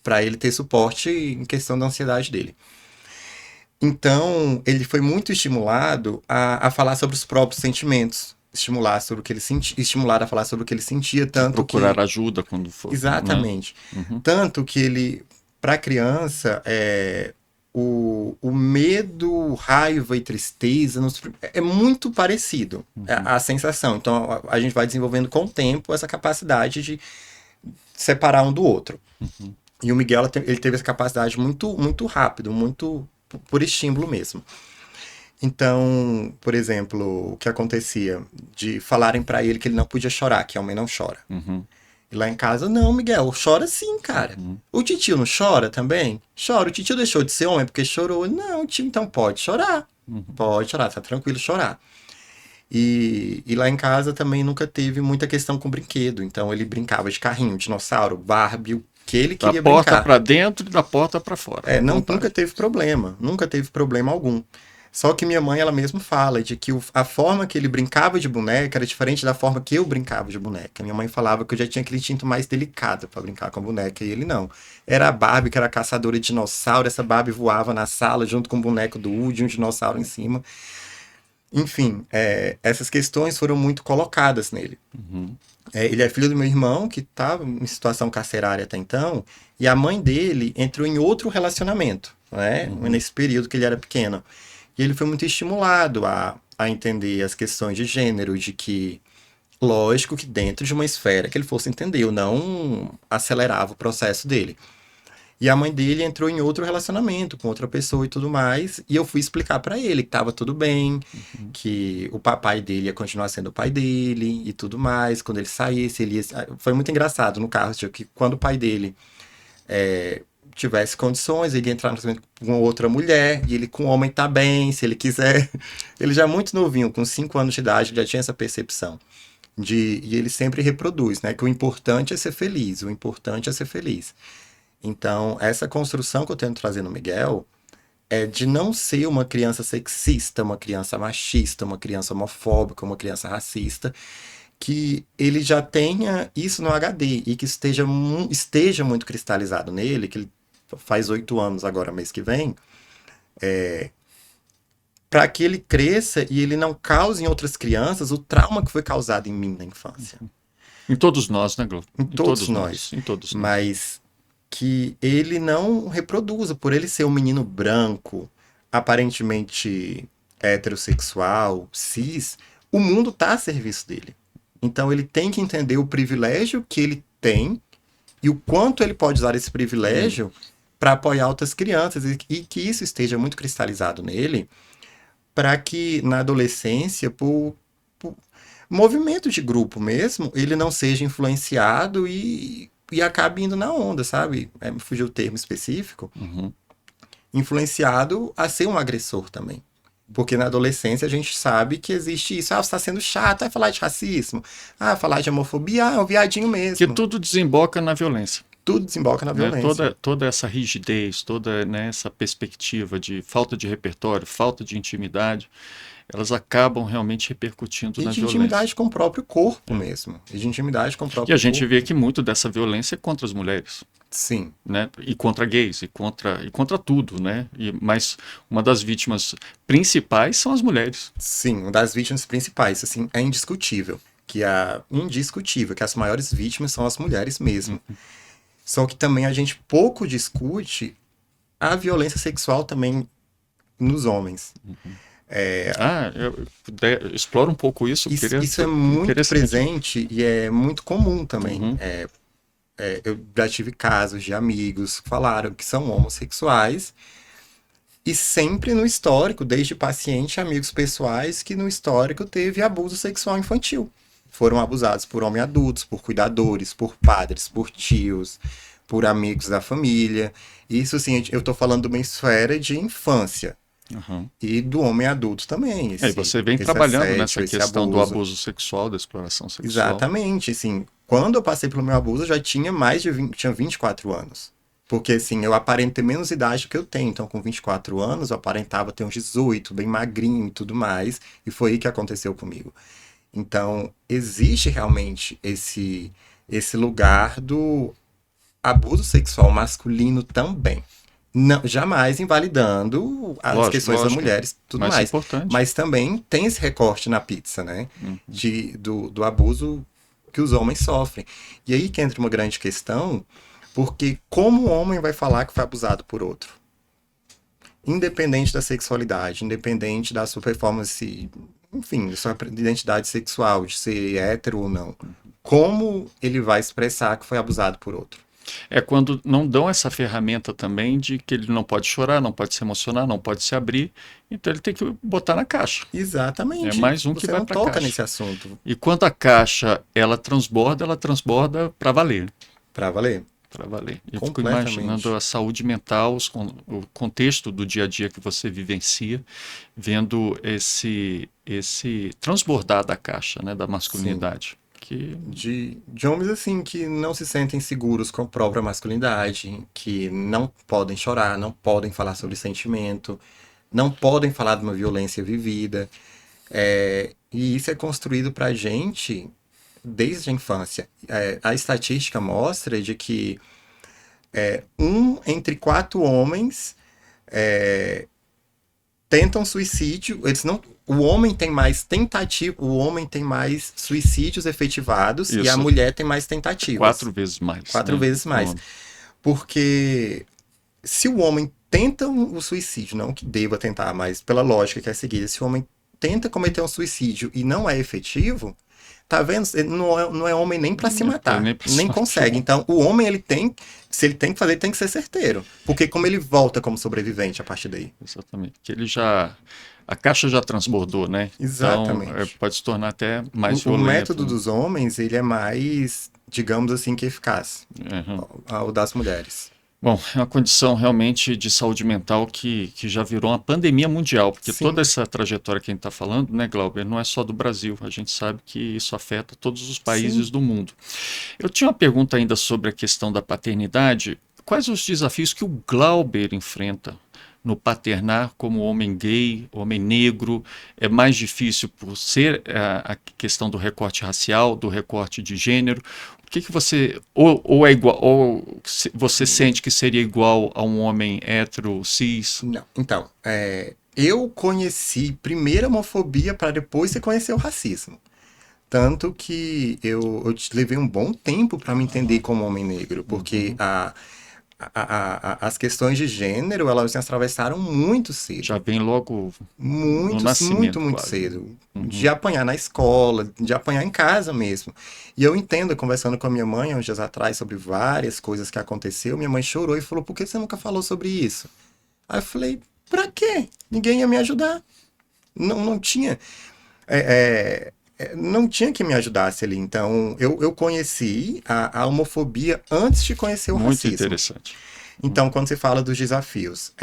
[SPEAKER 2] para ele ter suporte em questão da ansiedade dele. Então, ele foi muito estimulado a falar sobre os próprios sentimentos, estimular sobre o que ele sentia, estimular a falar sobre o que ele sentia, tanto
[SPEAKER 1] Procurar
[SPEAKER 2] que
[SPEAKER 1] ajuda quando for, né?
[SPEAKER 2] exatamente.
[SPEAKER 1] Uhum.
[SPEAKER 2] Tanto que ele, para criança, o medo, raiva e tristeza é muito parecido
[SPEAKER 1] Uhum.
[SPEAKER 2] a sensação. Então a gente vai desenvolvendo com o tempo essa capacidade de separar um do outro.
[SPEAKER 1] Uhum.
[SPEAKER 2] E o Miguel ele teve essa capacidade muito, muito rápido, muito por estímulo mesmo. Então, por exemplo, o que acontecia de falarem para ele que ele não podia chorar, que homem não chora.
[SPEAKER 1] Uhum.
[SPEAKER 2] E lá em casa, não, Miguel, chora sim, cara.
[SPEAKER 1] Uhum.
[SPEAKER 2] O titio não chora também? Chora. O titio deixou de ser homem porque chorou? Não, tio, então pode chorar.
[SPEAKER 1] Uhum.
[SPEAKER 2] Pode chorar, tá tranquilo chorar. E lá em casa também nunca teve muita questão com brinquedo. Então ele brincava de carrinho, dinossauro, Barbie, o que ele
[SPEAKER 1] Da
[SPEAKER 2] queria
[SPEAKER 1] porta
[SPEAKER 2] brincar.
[SPEAKER 1] para dentro e da porta para fora, à
[SPEAKER 2] Não, nunca
[SPEAKER 1] vontade.
[SPEAKER 2] teve problema, nunca teve problema algum. Só que minha mãe, ela mesma fala de que a forma que ele brincava de boneca era diferente da forma que eu brincava de boneca. Minha mãe falava que eu já tinha aquele instinto mais delicado para brincar com boneca, e ele não. Era a Barbie que era caçadora de dinossauro, essa Barbie voava na sala junto com o boneco do Woody, um dinossauro em cima. Enfim, essas questões foram muito colocadas nele.
[SPEAKER 1] Uhum.
[SPEAKER 2] Ele é filho do meu irmão, que estava em situação carcerária até então, e a mãe dele entrou em outro relacionamento, né?
[SPEAKER 1] Uhum.
[SPEAKER 2] Nesse período que ele era pequeno. E ele foi muito estimulado a entender as questões de gênero, de que, lógico que dentro de uma esfera que ele fosse entender, eu não acelerava o processo dele. E a mãe dele entrou em outro relacionamento com outra pessoa e tudo mais, e eu fui explicar pra ele que tava tudo bem,
[SPEAKER 1] Uhum.
[SPEAKER 2] que o papai dele ia continuar sendo o pai dele e tudo mais, quando ele saísse, ele ia... Foi muito engraçado no carro, tipo, que quando o pai dele tivesse condições, ele ia entrar no relacionamento com outra mulher, e ele com o homem tá bem, se ele quiser. Ele já é muito novinho, com 5 anos de idade, já tinha essa percepção. E ele sempre reproduz, né? Que o importante é ser feliz, o importante é ser feliz. Então, essa construção que eu tento trazer no Miguel é de não ser uma criança sexista, uma criança machista, uma criança homofóbica, uma criança racista, que ele já tenha isso no HD e que esteja muito cristalizado nele, que ele faz 8 anos agora, mês que vem, para que ele cresça e ele não cause em outras crianças o trauma que foi causado em mim na infância.
[SPEAKER 1] Em todos nós, né, Glauco?
[SPEAKER 2] Em todos nós.
[SPEAKER 1] Em todos nós.
[SPEAKER 2] Mas que ele não reproduza, por ele ser um menino branco, aparentemente heterossexual, cis, o mundo tá a serviço dele. Então ele tem que entender o privilégio que ele tem e o quanto ele pode usar esse privilégio para apoiar outras crianças e que isso esteja muito cristalizado nele, para que na adolescência, por movimento de grupo mesmo, ele não seja influenciado e acabe indo na onda, sabe? Me fugiu o termo específico.
[SPEAKER 1] Uhum.
[SPEAKER 2] Influenciado a ser um agressor também. Porque na adolescência a gente sabe que existe isso. Ah, você está sendo chato, vai falar de racismo. Ah, falar de homofobia, é um viadinho mesmo.
[SPEAKER 1] Que tudo desemboca na violência.
[SPEAKER 2] Tudo desemboca na violência.
[SPEAKER 1] Toda essa rigidez, toda, né, essa perspectiva de falta de repertório, falta de intimidade, elas acabam realmente repercutindo na
[SPEAKER 2] de
[SPEAKER 1] violência.
[SPEAKER 2] intimidade com o próprio corpo mesmo. E de intimidade com o próprio
[SPEAKER 1] E a gente
[SPEAKER 2] corpo.
[SPEAKER 1] vê que muito dessa violência é contra as mulheres.
[SPEAKER 2] Sim.
[SPEAKER 1] Né? E contra gays, e contra tudo, né? Mas uma das vítimas principais são as mulheres.
[SPEAKER 2] Sim, uma das vítimas principais, assim, é indiscutível. Indiscutível que as maiores vítimas são as mulheres mesmo. Só que também a gente pouco discute a violência sexual também nos homens.
[SPEAKER 1] Explora um pouco isso.
[SPEAKER 2] Isso é muito presente e é muito comum também.
[SPEAKER 1] Uhum.
[SPEAKER 2] Eu já tive casos de amigos que falaram que são homossexuais e sempre no histórico, desde paciente, amigos pessoais, que no histórico teve abuso sexual infantil. Foram abusados por homens adultos, por cuidadores, por padres, por tios, por amigos da família. Isso, assim, eu tô falando de uma esfera de infância.
[SPEAKER 1] Uhum.
[SPEAKER 2] E do homem adulto também.
[SPEAKER 1] E você vem trabalhando nessa questão do abuso sexual, da exploração sexual.
[SPEAKER 2] Exatamente, assim, quando eu passei pelo meu abuso, eu já tinha tinha 24 anos. Porque, assim, eu aparento ter menos idade do que eu tenho. Então, com 24 anos, eu aparentava ter uns 18, bem magrinho e tudo mais. E foi aí que aconteceu comigo. Então, existe realmente esse lugar do abuso sexual masculino também. Não, jamais invalidando as questões das mulheres, tudo mais. Mas também tem esse recorte na pizza, né? Do abuso que os homens sofrem. E aí que entra uma grande questão, porque como o homem vai falar que foi abusado por outro? Independente da sexualidade, independente da sua performance, enfim, da sua identidade sexual, de ser hétero ou não. Como ele vai expressar que foi abusado por outro?
[SPEAKER 1] É quando não dão essa ferramenta também de que ele não pode chorar, não pode se emocionar, não pode se abrir, então ele tem que botar na caixa.
[SPEAKER 2] Exatamente.
[SPEAKER 1] É mais um que vai para a caixa. Você
[SPEAKER 2] não toca nesse assunto.
[SPEAKER 1] E quando a caixa ela transborda para valer.
[SPEAKER 2] Para valer.
[SPEAKER 1] Para valer. Eu fico imaginando a saúde mental, o contexto do dia a dia que você vivencia, vendo esse transbordar da caixa, né, da masculinidade. Sim.
[SPEAKER 2] De homens assim que não se sentem seguros com a própria masculinidade, que não podem chorar, não podem falar sobre sentimento, não podem falar de uma violência vivida. E isso é construído pra gente desde a infância. A estatística mostra de que 1 entre 4 homens tentam suicídio. O homem tem mais tentativa, o homem tem mais suicídios efetivados. Isso. E a mulher tem mais tentativas.
[SPEAKER 1] 4 vezes mais.
[SPEAKER 2] 4 vezes mais. Porque se o homem tenta o suicídio, não que deva tentar, mas pela lógica que é seguida, se o homem tenta cometer um suicídio e não é efetivo, tá vendo? Ele não é homem nem para se matar, nem consegue. Então, o homem, se ele tem que fazer, ele tem que ser certeiro. Porque como ele volta como sobrevivente a partir daí?
[SPEAKER 1] Exatamente. Que a caixa já transbordou, né?
[SPEAKER 2] Exatamente.
[SPEAKER 1] Então, pode se tornar até mais violento.
[SPEAKER 2] O método dos homens, ele é mais, digamos assim, que eficaz ao das mulheres.
[SPEAKER 1] Bom, é uma condição realmente de saúde mental que já virou uma pandemia mundial, porque
[SPEAKER 2] Sim,
[SPEAKER 1] toda essa trajetória que a gente está falando, né, Glauber, não é só do Brasil, a gente sabe que isso afeta todos os
[SPEAKER 2] sim.
[SPEAKER 1] países do mundo. Eu tinha uma pergunta ainda sobre a questão da paternidade. Quais os desafios que o Glauber enfrenta no paternar como homem gay, homem negro? É mais difícil por ser a questão do recorte racial, do recorte de gênero? O que você ou é igual ou você sente que seria igual a um homem hétero, cis?
[SPEAKER 2] Não. Então, eu conheci primeiro a homofobia para depois você conhecer o racismo. Tanto que levei um bom tempo para me entender como homem negro, porque
[SPEAKER 1] Uhum.
[SPEAKER 2] as questões de gênero, elas me atravessaram muito
[SPEAKER 1] Já
[SPEAKER 2] cedo.
[SPEAKER 1] vem logo no
[SPEAKER 2] Muito, muito,
[SPEAKER 1] nascimento,
[SPEAKER 2] muito
[SPEAKER 1] quase.
[SPEAKER 2] cedo. De
[SPEAKER 1] Uhum.
[SPEAKER 2] apanhar na escola, de apanhar em casa mesmo. E eu entendo, conversando com a minha mãe há uns dias atrás sobre várias coisas que aconteceu, minha mãe chorou e falou: por que você nunca falou sobre isso? Aí eu falei: pra quê? Ninguém ia me ajudar. Não, não tinha. Não tinha que me ajudasse ali. Então, eu conheci a homofobia antes de conhecer o
[SPEAKER 1] Muito
[SPEAKER 2] racismo.
[SPEAKER 1] interessante.
[SPEAKER 2] Então, quando você fala dos desafios,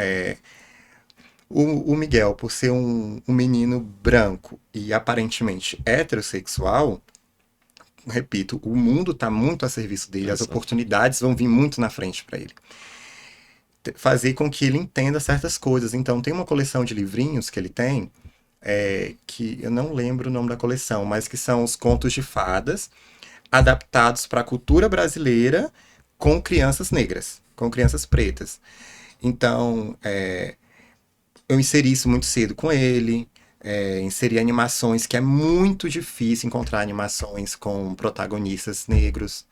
[SPEAKER 2] o Miguel, por ser um menino branco e aparentemente heterossexual, repito, o mundo está muito a serviço dele, as
[SPEAKER 1] Exato.
[SPEAKER 2] oportunidades vão vir muito na frente para ele. Fazer com que ele entenda certas coisas. Então, tem uma coleção de livrinhos que ele tem, que eu não lembro o nome da coleção, mas que são os contos de fadas adaptados para a cultura brasileira com crianças negras, com crianças pretas. Então, eu inseri isso muito cedo com ele, inseri animações, que é muito difícil encontrar animações com protagonistas negros,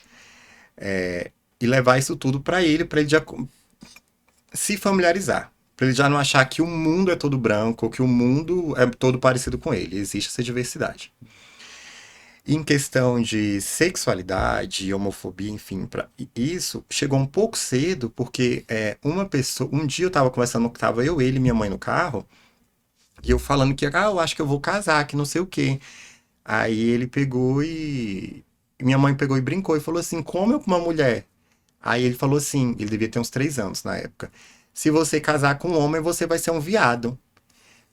[SPEAKER 2] e levar isso tudo para ele já se familiarizar. Para ele já não achar que o mundo é todo branco, que o mundo é todo parecido com ele. Existe essa diversidade. Em questão de sexualidade, homofobia, enfim, isso chegou um pouco cedo, porque uma pessoa. Um dia eu tava conversando, tava eu, ele e minha mãe no carro, e eu falando que, eu acho que eu vou casar, que não sei o quê. Aí ele pegou e. Minha mãe pegou e brincou e falou assim: como eu com uma mulher? Aí ele falou assim: ele devia ter uns 3 anos na época. Se você casar com um homem, você vai ser um viado.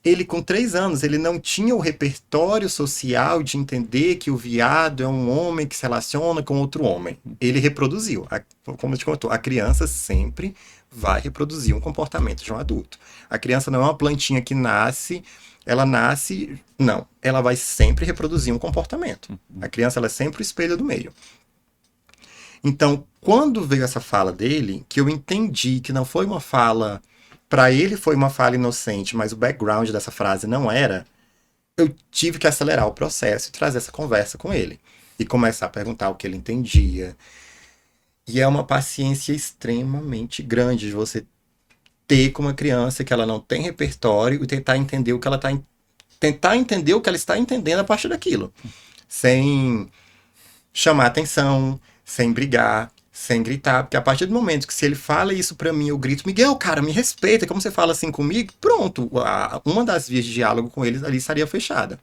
[SPEAKER 2] Ele, com 3 anos, ele não tinha o repertório social de entender que o viado é um homem que se relaciona com outro homem. Ele reproduziu. Como eu te contou, a criança sempre vai reproduzir um comportamento de um adulto. A criança não é uma plantinha que nasce, ela nasce. Não. Ela vai sempre reproduzir um comportamento. A criança ela é sempre o espelho do meio. Então, quando veio essa fala dele, que eu entendi que não foi uma fala. Para ele foi uma fala inocente, mas o background dessa frase não era. Eu tive que acelerar o processo e trazer essa conversa com ele. E começar a perguntar o que ele entendia. E é uma paciência extremamente grande de você ter com uma criança que ela não tem repertório e tentar entender o que ela está tentar entender o que ela está entendendo a partir daquilo, sem chamar atenção, sem brigar, sem gritar, porque a partir do momento que se ele fala isso pra mim, eu grito: Miguel, cara, me respeita, como você fala assim comigo? Pronto, uma das vias de diálogo com eles ali estaria fechada.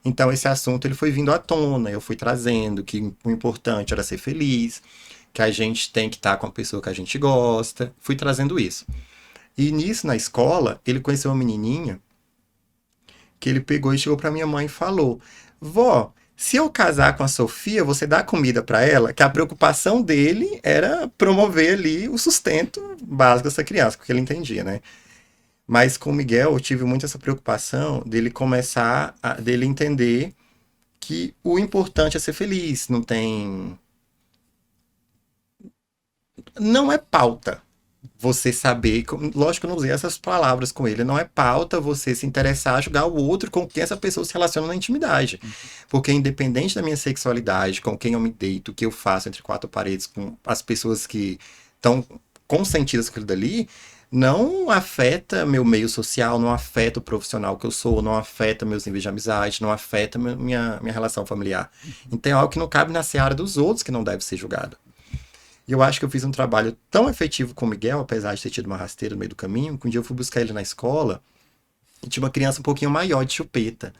[SPEAKER 2] Então esse assunto ele foi vindo à tona, eu fui trazendo que o importante era ser feliz, que a gente tem que estar com a pessoa que a gente gosta, fui trazendo isso. E nisso, na escola, ele conheceu uma menininha que ele pegou e chegou pra minha mãe e falou: vó, se eu casar com a Sofia, você dá comida pra ela? Que a preocupação dele era promover ali o sustento básico dessa criança, porque ele entendia, né? Mas com o Miguel eu tive muito essa preocupação dele dele entender que o importante é ser feliz, não é pauta você saber, lógico que eu não usei essas palavras com ele, não é pauta você se interessar, julgar o outro com quem essa pessoa se relaciona na intimidade. Porque independente da minha sexualidade, com quem eu me deito, o que eu faço entre quatro paredes, com as pessoas que estão consentidas com aquilo dali, não afeta meu meio social, não afeta o profissional que eu sou, não afeta meus níveis de amizade, não afeta minha relação familiar. Então é algo que não cabe na seara dos outros que não deve ser julgado. E eu acho que eu fiz um trabalho tão efetivo com o Miguel, apesar de ter tido uma rasteira no meio do caminho, que um dia eu fui buscar ele na escola e tinha uma criança um pouquinho maior de chupeta.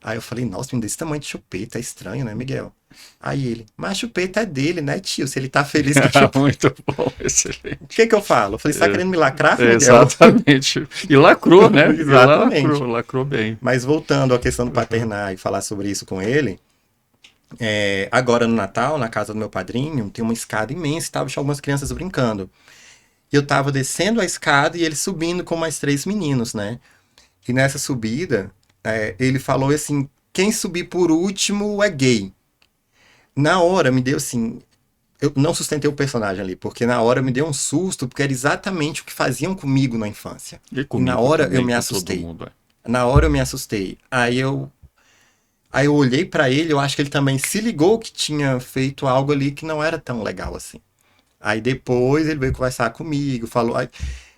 [SPEAKER 2] Aí eu falei, nossa, menino, desse tamanho de chupeta, é estranho, né, Miguel? Aí ele, mas a chupeta é dele, né, tio? Se ele tá feliz com a chupeta.
[SPEAKER 1] Muito bom,
[SPEAKER 2] O
[SPEAKER 1] excelente.
[SPEAKER 2] que que eu falo? Eu falei, você tá querendo me lacrar, Miguel?
[SPEAKER 1] Exatamente. E lacrou, né? E lá
[SPEAKER 2] Exatamente.
[SPEAKER 1] lacrou bem.
[SPEAKER 2] Mas voltando à questão do
[SPEAKER 1] Uhum.
[SPEAKER 2] paternar e falar sobre isso com ele, agora no Natal, na casa do meu padrinho, tem uma escada imensa e tava, tinha algumas crianças brincando. E eu tava descendo a escada e ele subindo com mais três meninos, né? E nessa subida, ele falou assim: quem subir por último é gay. Na hora me deu assim. Eu não sustentei o personagem ali, porque na hora me deu um susto, porque era exatamente o que faziam comigo na infância.
[SPEAKER 1] E
[SPEAKER 2] E na
[SPEAKER 1] comigo
[SPEAKER 2] hora eu
[SPEAKER 1] também,
[SPEAKER 2] me
[SPEAKER 1] com todo
[SPEAKER 2] assustei.
[SPEAKER 1] mundo.
[SPEAKER 2] Na hora eu me assustei. Aí eu olhei pra ele, eu acho que ele também se ligou que tinha feito algo ali que não era tão legal assim. Aí depois ele veio conversar comigo, falou.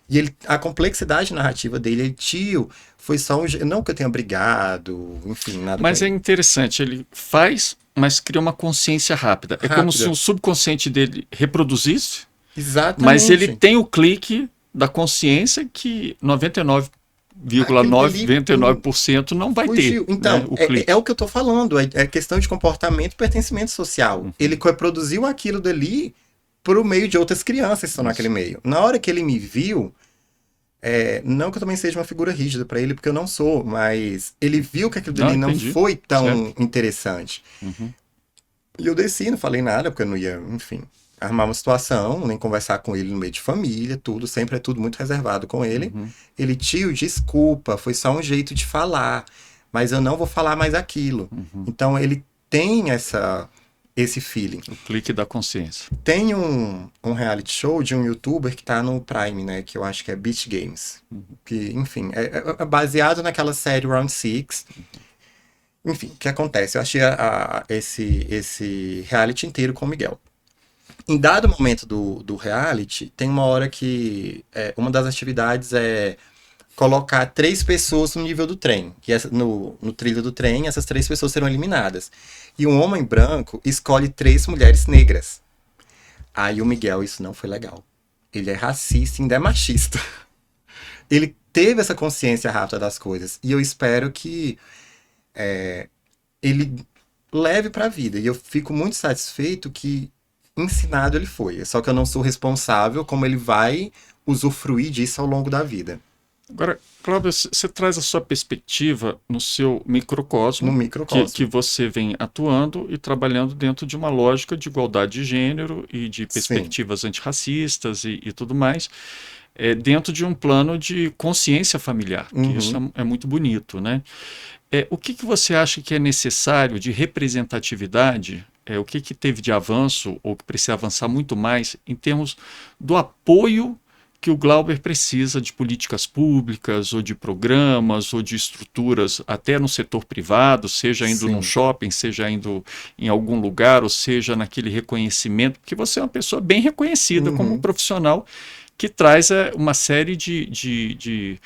[SPEAKER 2] E ele, a complexidade narrativa dele, ele, tio, foi só um. Não que eu tenha brigado, enfim, nada com
[SPEAKER 1] Mas é
[SPEAKER 2] ele.
[SPEAKER 1] interessante, ele faz, mas cria uma consciência rápida. É como se
[SPEAKER 2] Rápida.
[SPEAKER 1] o subconsciente dele reproduzisse, mas ele
[SPEAKER 2] Exatamente.
[SPEAKER 1] tem o clique da consciência que
[SPEAKER 2] Aquilo dali
[SPEAKER 1] 99,99% não vai ter,
[SPEAKER 2] fugiu.
[SPEAKER 1] né?
[SPEAKER 2] Então,
[SPEAKER 1] O
[SPEAKER 2] é o
[SPEAKER 1] clique.
[SPEAKER 2] que eu tô falando, é questão de comportamento e pertencimento social. Ele
[SPEAKER 1] Uhum.
[SPEAKER 2] reproduziu aquilo dali pro meio de outras crianças que estão naquele
[SPEAKER 1] Isso.
[SPEAKER 2] meio. Na hora que ele me viu, não que eu também seja uma figura rígida pra ele, porque eu não sou, mas ele viu que aquilo
[SPEAKER 1] Não,
[SPEAKER 2] dali não
[SPEAKER 1] entendi.
[SPEAKER 2] foi
[SPEAKER 1] Certo?
[SPEAKER 2] tão interessante.
[SPEAKER 1] Uhum.
[SPEAKER 2] E eu desci, não falei nada, porque eu não ia, enfim, armar uma situação, nem conversar com ele no meio de família, tudo, sempre é tudo muito reservado com ele.
[SPEAKER 1] Uhum.
[SPEAKER 2] Ele, tio, desculpa, foi só um jeito de falar, mas eu não vou falar mais aquilo.
[SPEAKER 1] Uhum.
[SPEAKER 2] Então ele tem esse feeling.
[SPEAKER 1] O clique da consciência.
[SPEAKER 2] Tem um reality show de um youtuber que tá no Prime, né, que eu acho que é Beach Games. Que, enfim, é baseado naquela série Round Six. Enfim, o que acontece? Eu achei esse reality inteiro com o Miguel. Em dado momento do reality, tem uma hora que uma das atividades é colocar três pessoas no nível do trem. No trilho do trem, essas três pessoas serão eliminadas. E um homem branco escolhe três mulheres negras. Aí o Miguel, isso não foi legal. Ele é racista e ainda é machista. Ele teve essa consciência rápida das coisas. E eu espero que ele leve para a vida. E eu fico muito satisfeito que ensinado ele foi. Só que eu não sou responsável como ele vai usufruir disso ao longo da vida.
[SPEAKER 1] Agora, Cláudio, você traz a sua perspectiva no seu
[SPEAKER 2] No
[SPEAKER 1] microcosmo, que
[SPEAKER 2] microcosmo.
[SPEAKER 1] você vem atuando e trabalhando dentro de uma lógica de igualdade de gênero e de
[SPEAKER 2] Sim.
[SPEAKER 1] perspectivas antirracistas e tudo mais, dentro de um plano de consciência familiar, que isso
[SPEAKER 2] Uhum.
[SPEAKER 1] é muito bonito, né? O que você acha que é necessário de representatividade? O que teve de avanço ou que precisa avançar muito mais em termos do apoio que o Glauber precisa de políticas públicas ou de programas ou de estruturas até no setor privado, seja indo num
[SPEAKER 2] Sim.
[SPEAKER 1] shopping, seja indo em algum lugar, ou seja naquele reconhecimento, porque você é uma pessoa bem reconhecida como
[SPEAKER 2] Uhum.
[SPEAKER 1] profissional que traz uma série de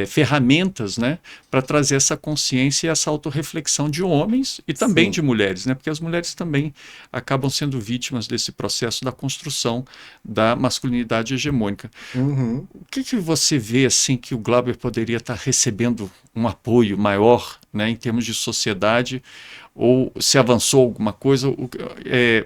[SPEAKER 1] ferramentas, né, para trazer essa consciência e essa autorreflexão de homens e também
[SPEAKER 2] Sim.
[SPEAKER 1] de mulheres, né, porque as mulheres também acabam sendo vítimas desse processo da construção da masculinidade hegemônica.
[SPEAKER 2] Uhum.
[SPEAKER 1] O que você vê assim que o Glauber poderia estar recebendo um apoio maior, né, em termos de sociedade, ou se avançou alguma coisa?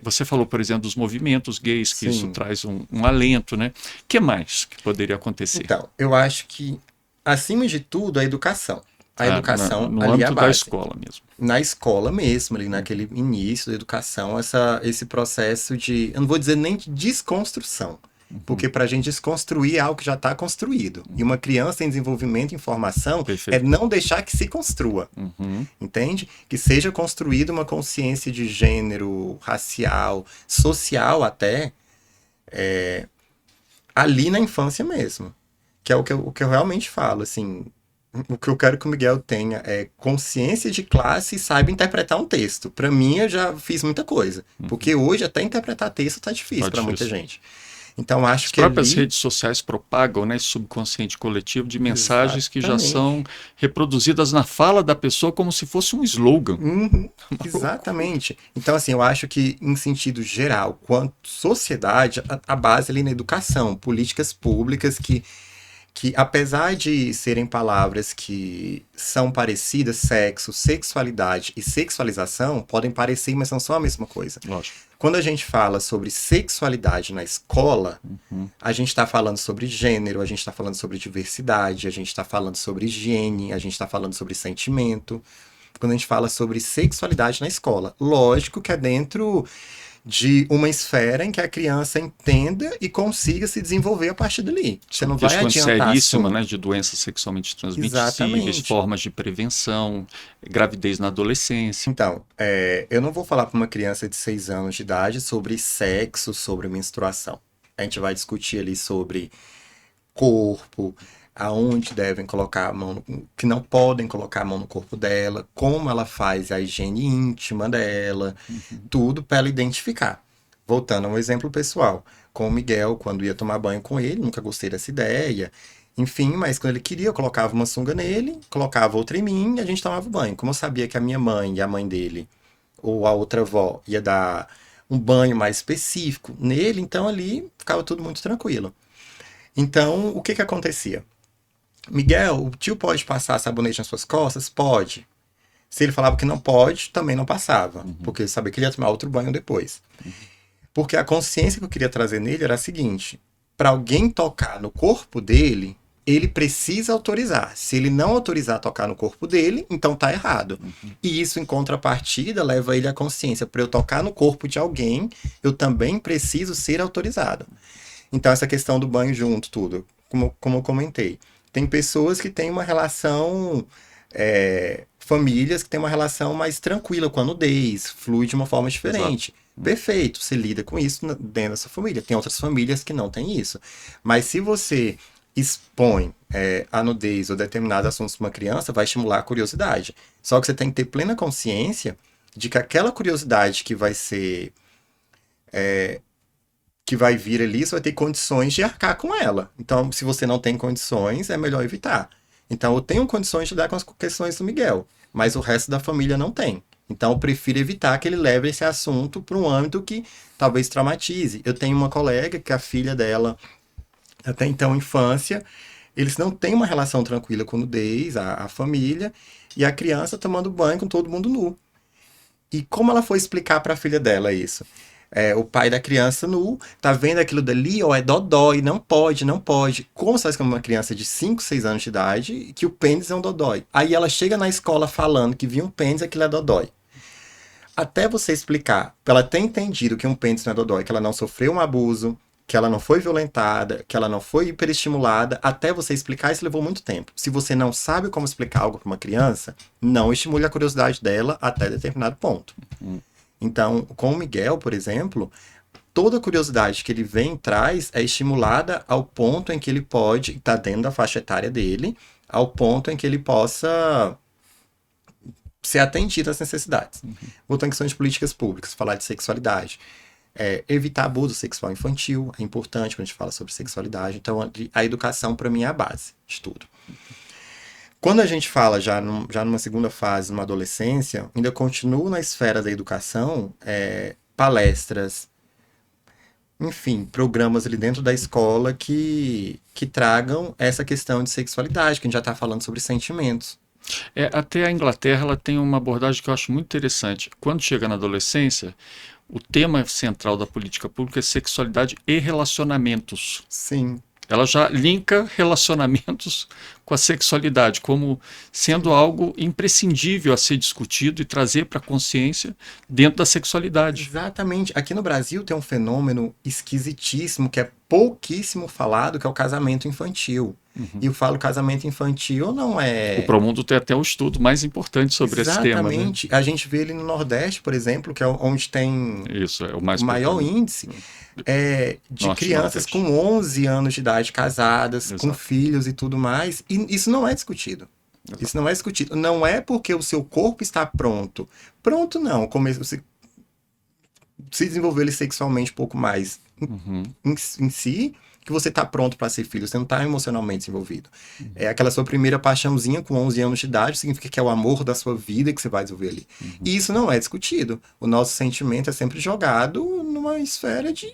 [SPEAKER 1] Você falou, por exemplo, dos movimentos gays, que isso
[SPEAKER 2] Sim.
[SPEAKER 1] traz um alento, né? O que mais que poderia acontecer?
[SPEAKER 2] Então, eu acho que, acima de tudo, a educação. A educação
[SPEAKER 1] No
[SPEAKER 2] ali é a
[SPEAKER 1] âmbito da
[SPEAKER 2] base.
[SPEAKER 1] escola mesmo.
[SPEAKER 2] Na escola mesmo, ali
[SPEAKER 1] Uhum.
[SPEAKER 2] naquele início da educação, esse processo de, eu não vou dizer nem de desconstrução,
[SPEAKER 1] Uhum.
[SPEAKER 2] porque para a gente desconstruir é algo que já está construído. E uma criança em desenvolvimento e em formação é
[SPEAKER 1] Perfeito.
[SPEAKER 2] não deixar que se construa,
[SPEAKER 1] Uhum.
[SPEAKER 2] entende? Que seja construída uma consciência de gênero, racial, social até, ali na infância mesmo. Que é o que eu realmente falo, assim, o que eu quero que o Miguel tenha é consciência de classe e saiba interpretar um texto. Para mim, eu já fiz muita coisa. Porque hoje até interpretar texto tá
[SPEAKER 1] Tá
[SPEAKER 2] difícil para muita
[SPEAKER 1] difícil.
[SPEAKER 2] gente. Então, acho
[SPEAKER 1] As
[SPEAKER 2] que
[SPEAKER 1] próprias
[SPEAKER 2] ali.
[SPEAKER 1] redes sociais propagam, né, esse subconsciente coletivo de mensagens que já
[SPEAKER 2] Exatamente.
[SPEAKER 1] são reproduzidas na fala da pessoa como se fosse um slogan.
[SPEAKER 2] Uhum,
[SPEAKER 1] Uma loucura.
[SPEAKER 2] exatamente. Então, assim, eu acho que, em sentido geral, quanto sociedade, a base ali na educação, políticas públicas que que apesar de serem palavras que são parecidas, sexo, sexualidade e sexualização, podem parecer, mas não são a mesma coisa.
[SPEAKER 1] Lógico.
[SPEAKER 2] Quando a gente fala sobre sexualidade na escola, a gente está falando sobre gênero, a gente está falando sobre diversidade, a gente está falando sobre higiene, a gente está falando sobre sentimento. Quando a gente fala sobre sexualidade na escola, lógico que é dentro de uma esfera em que a criança entenda e consiga se desenvolver a partir dali. Você não vai
[SPEAKER 1] Questões
[SPEAKER 2] adiantar
[SPEAKER 1] seríssimas,
[SPEAKER 2] assunto.
[SPEAKER 1] né, de doenças sexualmente transmissíveis,
[SPEAKER 2] Exatamente.
[SPEAKER 1] formas de prevenção, gravidez na adolescência.
[SPEAKER 2] Então, eu não vou falar para uma criança de 6 anos de idade sobre sexo, sobre menstruação. A gente vai discutir ali sobre corpo, aonde devem colocar a mão, que não podem colocar a mão no corpo dela, como ela faz a higiene íntima dela, tudo para ela identificar. Voltando a um exemplo pessoal, com o Miguel, quando ia tomar banho com ele, nunca gostei dessa ideia. Enfim, mas quando ele queria, eu colocava uma sunga nele, colocava outra em mim e a gente tomava banho. Como eu sabia que a minha mãe e a mãe dele, ou a outra avó, ia dar um banho mais específico nele, então ali ficava tudo muito tranquilo. Então, o que que acontecia? Miguel, o tio pode passar sabonete nas suas costas? Pode. Se ele falava que não pode, também não passava, porque eu sabia que ele ia tomar outro banho depois. Porque a consciência que eu queria trazer nele era a seguinte: para alguém tocar no corpo dele, ele precisa autorizar. Se ele não autorizar a tocar no corpo dele, então tá errado. E isso, em contrapartida, leva ele à consciência: para eu tocar no corpo de alguém, eu também preciso ser autorizado. Então, essa questão do banho junto, tudo, como eu comentei. Tem pessoas que têm uma relação, famílias que têm uma relação mais tranquila com a nudez, flui de uma forma diferente. Perfeito, você lida com isso dentro da sua família. Tem outras famílias que não têm isso. Mas se você expõe a nudez ou determinados assuntos para uma criança, vai estimular a curiosidade. Só que você tem que ter plena consciência de que aquela curiosidade que vai ser... que vai vir ali, você vai ter condições de arcar com ela. Então, se você não tem condições, é melhor evitar. Então, eu tenho condições de lidar com as questões do Miguel, mas o resto da família não tem. Então, eu prefiro evitar que ele leve esse assunto para um âmbito que talvez traumatize. Eu tenho uma colega que a filha dela, até então infância, eles não têm uma relação tranquila com nudez, a família, e a criança tomando banho com todo mundo nu. E como ela foi explicar para a filha dela isso? O pai da criança nu, tá vendo aquilo dali, ó, é dodói, não pode, não pode. Como você faz com uma criança de 5, 6 anos de idade que o pênis é um dodói? Aí ela chega na escola falando que viu um pênis, aquilo é dodói. Até você explicar, pra ela ter entendido que um pênis não é dodói, que ela não sofreu um abuso, que ela não foi violentada, que ela não foi hiperestimulada, até você explicar, isso levou muito tempo. Se você não sabe como explicar algo para uma criança, não estimule a curiosidade dela até determinado ponto. Então, com o Miguel, por exemplo, toda a curiosidade que ele vem e traz é estimulada ao ponto em que ele pode estar dentro da faixa etária dele, ao ponto em que ele possa ser atendido às necessidades. Voltando à questão de políticas públicas, falar de sexualidade. Evitar abuso sexual infantil é importante quando a gente fala sobre sexualidade. Então, a educação, para mim, é a base de tudo. Quando a gente fala já numa segunda fase, numa adolescência, ainda continua na esfera da educação, palestras, enfim, programas ali dentro da escola que tragam essa questão de sexualidade, que a gente já está falando sobre sentimentos.
[SPEAKER 1] Até a Inglaterra ela tem uma abordagem que eu acho muito interessante. Quando chega na adolescência, o tema central da política pública é sexualidade e relacionamentos.
[SPEAKER 2] Sim.
[SPEAKER 1] Ela já linka relacionamentos com a sexualidade como sendo algo imprescindível a ser discutido e trazer para a consciência dentro da sexualidade.
[SPEAKER 2] Exatamente. Aqui no Brasil tem um fenômeno esquisitíssimo que é pouquíssimo falado, que é o casamento infantil. E eu falo casamento infantil não é...
[SPEAKER 1] O Promundo tem até um estudo mais importante sobre esse tema.
[SPEAKER 2] Exatamente.
[SPEAKER 1] Né?
[SPEAKER 2] A gente vê ele no Nordeste, por exemplo, que é onde tem
[SPEAKER 1] Isso, é o mais
[SPEAKER 2] maior índice de
[SPEAKER 1] Norte,
[SPEAKER 2] crianças
[SPEAKER 1] Nordeste.
[SPEAKER 2] com 11 anos de idade casadas,
[SPEAKER 1] Exato.
[SPEAKER 2] com filhos e tudo mais. E isso não é discutido.
[SPEAKER 1] Exato.
[SPEAKER 2] Isso não é discutido. Não é porque o seu corpo está pronto. Pronto não. Você se desenvolver ele sexualmente um pouco mais em si, que você está pronto para ser filho, você não está emocionalmente desenvolvido. É aquela sua primeira paixãozinha com 11 anos de idade, significa que é o amor da sua vida que você vai desenvolver ali. E isso não é discutido. O nosso sentimento é sempre jogado numa esfera de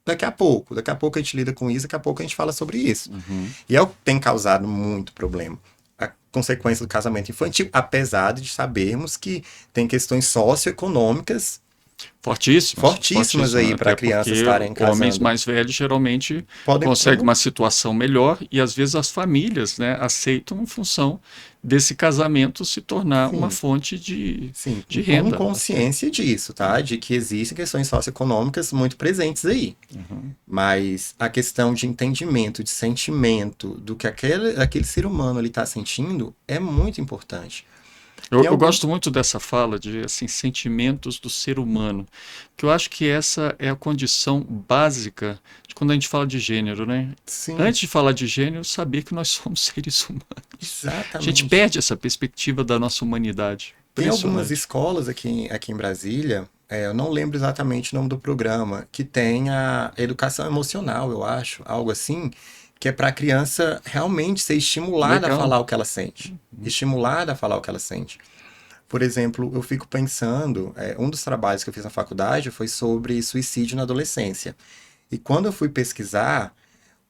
[SPEAKER 2] daqui a pouco. Daqui a pouco a gente lida com isso, daqui a pouco a gente fala sobre isso.
[SPEAKER 1] Uhum.
[SPEAKER 2] E é o que tem causado muito problema. A consequência do casamento infantil, apesar de sabermos que tem questões socioeconômicas fortíssimas aí para
[SPEAKER 1] até
[SPEAKER 2] crianças
[SPEAKER 1] porque
[SPEAKER 2] estarem
[SPEAKER 1] homens
[SPEAKER 2] casando.
[SPEAKER 1] mais velhos geralmente
[SPEAKER 2] Podem,
[SPEAKER 1] conseguem uma situação melhor e às vezes as famílias, né, aceitam em função desse casamento se tornar uma
[SPEAKER 2] sim,
[SPEAKER 1] fonte de,
[SPEAKER 2] sim,
[SPEAKER 1] de
[SPEAKER 2] com
[SPEAKER 1] renda.
[SPEAKER 2] consciência disso, tá? De que existem questões socioeconômicas muito presentes aí.
[SPEAKER 1] Uhum.
[SPEAKER 2] Mas a questão de entendimento, de sentimento, do que aquele ser humano ele está sentindo é muito importante.
[SPEAKER 1] Eu,
[SPEAKER 2] Tem
[SPEAKER 1] eu
[SPEAKER 2] alguns.
[SPEAKER 1] gosto muito dessa fala de assim, sentimentos do ser humano, que eu acho que essa é a condição básica de quando a gente fala de gênero, né?
[SPEAKER 2] Sim,
[SPEAKER 1] Antes de falar de gênero, saber que nós somos seres humanos. A gente
[SPEAKER 2] exatamente.
[SPEAKER 1] perde essa perspectiva da nossa humanidade.
[SPEAKER 2] Tem algumas
[SPEAKER 1] Impressionante.
[SPEAKER 2] escolas aqui em Brasília, eu não lembro exatamente o nome do programa, que tem a educação emocional, eu acho, algo assim, que é para a criança realmente ser estimulada a
[SPEAKER 1] Legal.
[SPEAKER 2] falar o que ela sente. Estimulada a falar o que ela sente. Por exemplo, eu fico pensando, um dos trabalhos que eu fiz na faculdade foi sobre suicídio na adolescência. E quando eu fui pesquisar,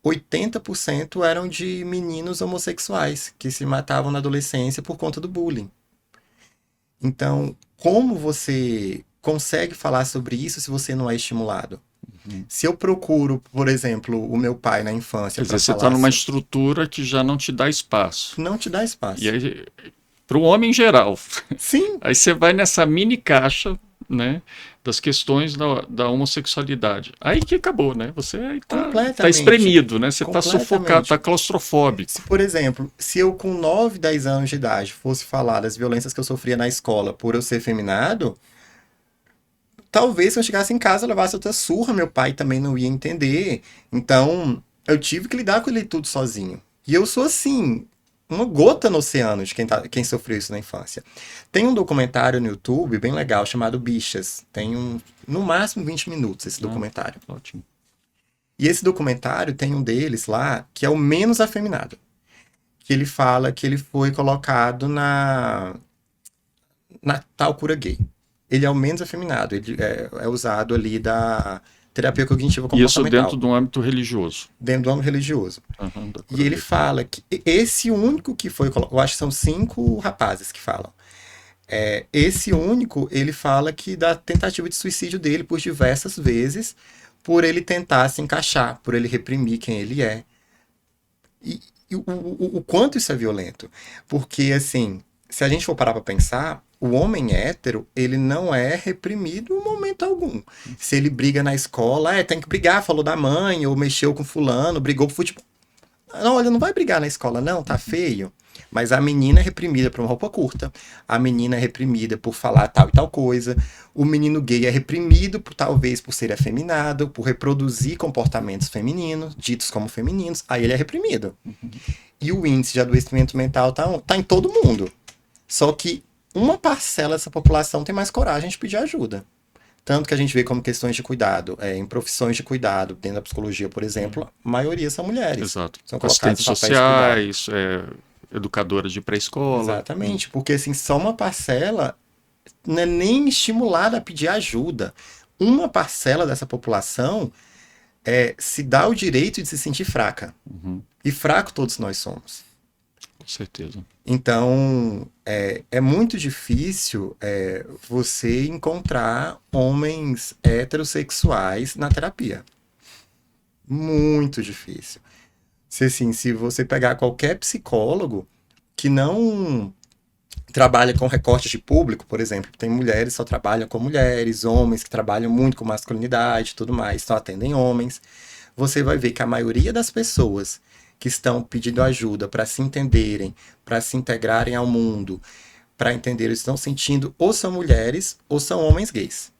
[SPEAKER 2] 80% eram de meninos homossexuais que se matavam na adolescência por conta do bullying. Então, como você consegue falar sobre isso se você não é estimulado?
[SPEAKER 1] Uhum.
[SPEAKER 2] Se eu procuro, por exemplo, o meu pai na infância
[SPEAKER 1] Quer
[SPEAKER 2] para
[SPEAKER 1] dizer, você está
[SPEAKER 2] falar
[SPEAKER 1] numa
[SPEAKER 2] sobre,
[SPEAKER 1] estrutura que já não te dá espaço.
[SPEAKER 2] não te dá
[SPEAKER 1] E
[SPEAKER 2] espaço.
[SPEAKER 1] aí, para o homem em geral.
[SPEAKER 2] Sim,
[SPEAKER 1] Aí você vai nessa mini caixa, né, das questões da homossexualidade. Aí que acabou, né? Você tá
[SPEAKER 2] completamente.
[SPEAKER 1] espremido, né? Você tá sufocado, tá
[SPEAKER 2] Completamente. Se,
[SPEAKER 1] claustrofóbico.
[SPEAKER 2] por exemplo, se eu com 9, 10 anos de idade fosse falar das violências que eu sofria na escola por eu ser feminado, talvez se eu chegasse em casa eu levasse outra surra, meu pai também não ia entender. Então, eu tive que lidar com ele tudo sozinho. E eu sou assim, uma gota no oceano de quem sofreu isso na infância. Tem um documentário no YouTube bem legal chamado Bichas. Tem no máximo 20 minutos esse
[SPEAKER 1] Ah,
[SPEAKER 2] documentário.
[SPEAKER 1] ótimo.
[SPEAKER 2] E esse documentário tem um deles lá que é o menos afeminado. Que ele fala que ele foi colocado na tal cura gay. Ele é o menos afeminado, ele é usado ali da terapia cognitiva
[SPEAKER 1] Isso dentro
[SPEAKER 2] comportamental,
[SPEAKER 1] do âmbito religioso.
[SPEAKER 2] dentro do âmbito religioso.
[SPEAKER 1] Aham, da
[SPEAKER 2] E
[SPEAKER 1] cura
[SPEAKER 2] ele
[SPEAKER 1] gay.
[SPEAKER 2] fala que esse único que foi colocado, eu acho que são 5 rapazes que falam. Esse único, ele fala que da tentativa de suicídio dele por diversas vezes, por ele tentar se encaixar, por ele reprimir quem ele é. E o quanto isso é violento. Porque, assim, se a gente for parar pra pensar, o homem hétero, ele não é reprimido em momento algum. Se ele briga na escola, tem que brigar, falou da mãe, ou mexeu com fulano, brigou pro futebol. Não, olha, não vai brigar na escola, não, tá feio. Mas a menina é reprimida por uma roupa curta. A menina é reprimida por falar tal e tal coisa. O menino gay é reprimido talvez por ser afeminado, por reproduzir comportamentos femininos, ditos como femininos. Aí ele é reprimido. E o índice de adoecimento mental tá em todo mundo. Só que uma parcela dessa população tem mais coragem de pedir ajuda. Tanto que a gente vê como questões de cuidado, em profissões de cuidado, dentro da psicologia, por exemplo, a maioria são mulheres.
[SPEAKER 1] Exato.
[SPEAKER 2] São colocadas
[SPEAKER 1] Assistentes
[SPEAKER 2] em papéis de cuidado.
[SPEAKER 1] sociais, educadoras de pré-escola.
[SPEAKER 2] Exatamente, porque assim, só uma parcela não é nem estimulada a pedir ajuda. Uma parcela dessa população se dá o direito de se sentir fraca.
[SPEAKER 1] Uhum,
[SPEAKER 2] E fraco todos nós somos.
[SPEAKER 1] com certeza.
[SPEAKER 2] Então, é muito difícil você encontrar homens heterossexuais na terapia. Muito difícil. Se você pegar qualquer psicólogo que não trabalha com recortes de público, por exemplo, tem mulheres que só trabalham com mulheres, homens que trabalham muito com masculinidade e tudo mais, só atendem homens, você vai ver que a maioria das pessoas que estão pedindo ajuda para se entenderem, para se integrarem ao mundo, para entender o que estão sentindo, ou são mulheres ou são homens gays.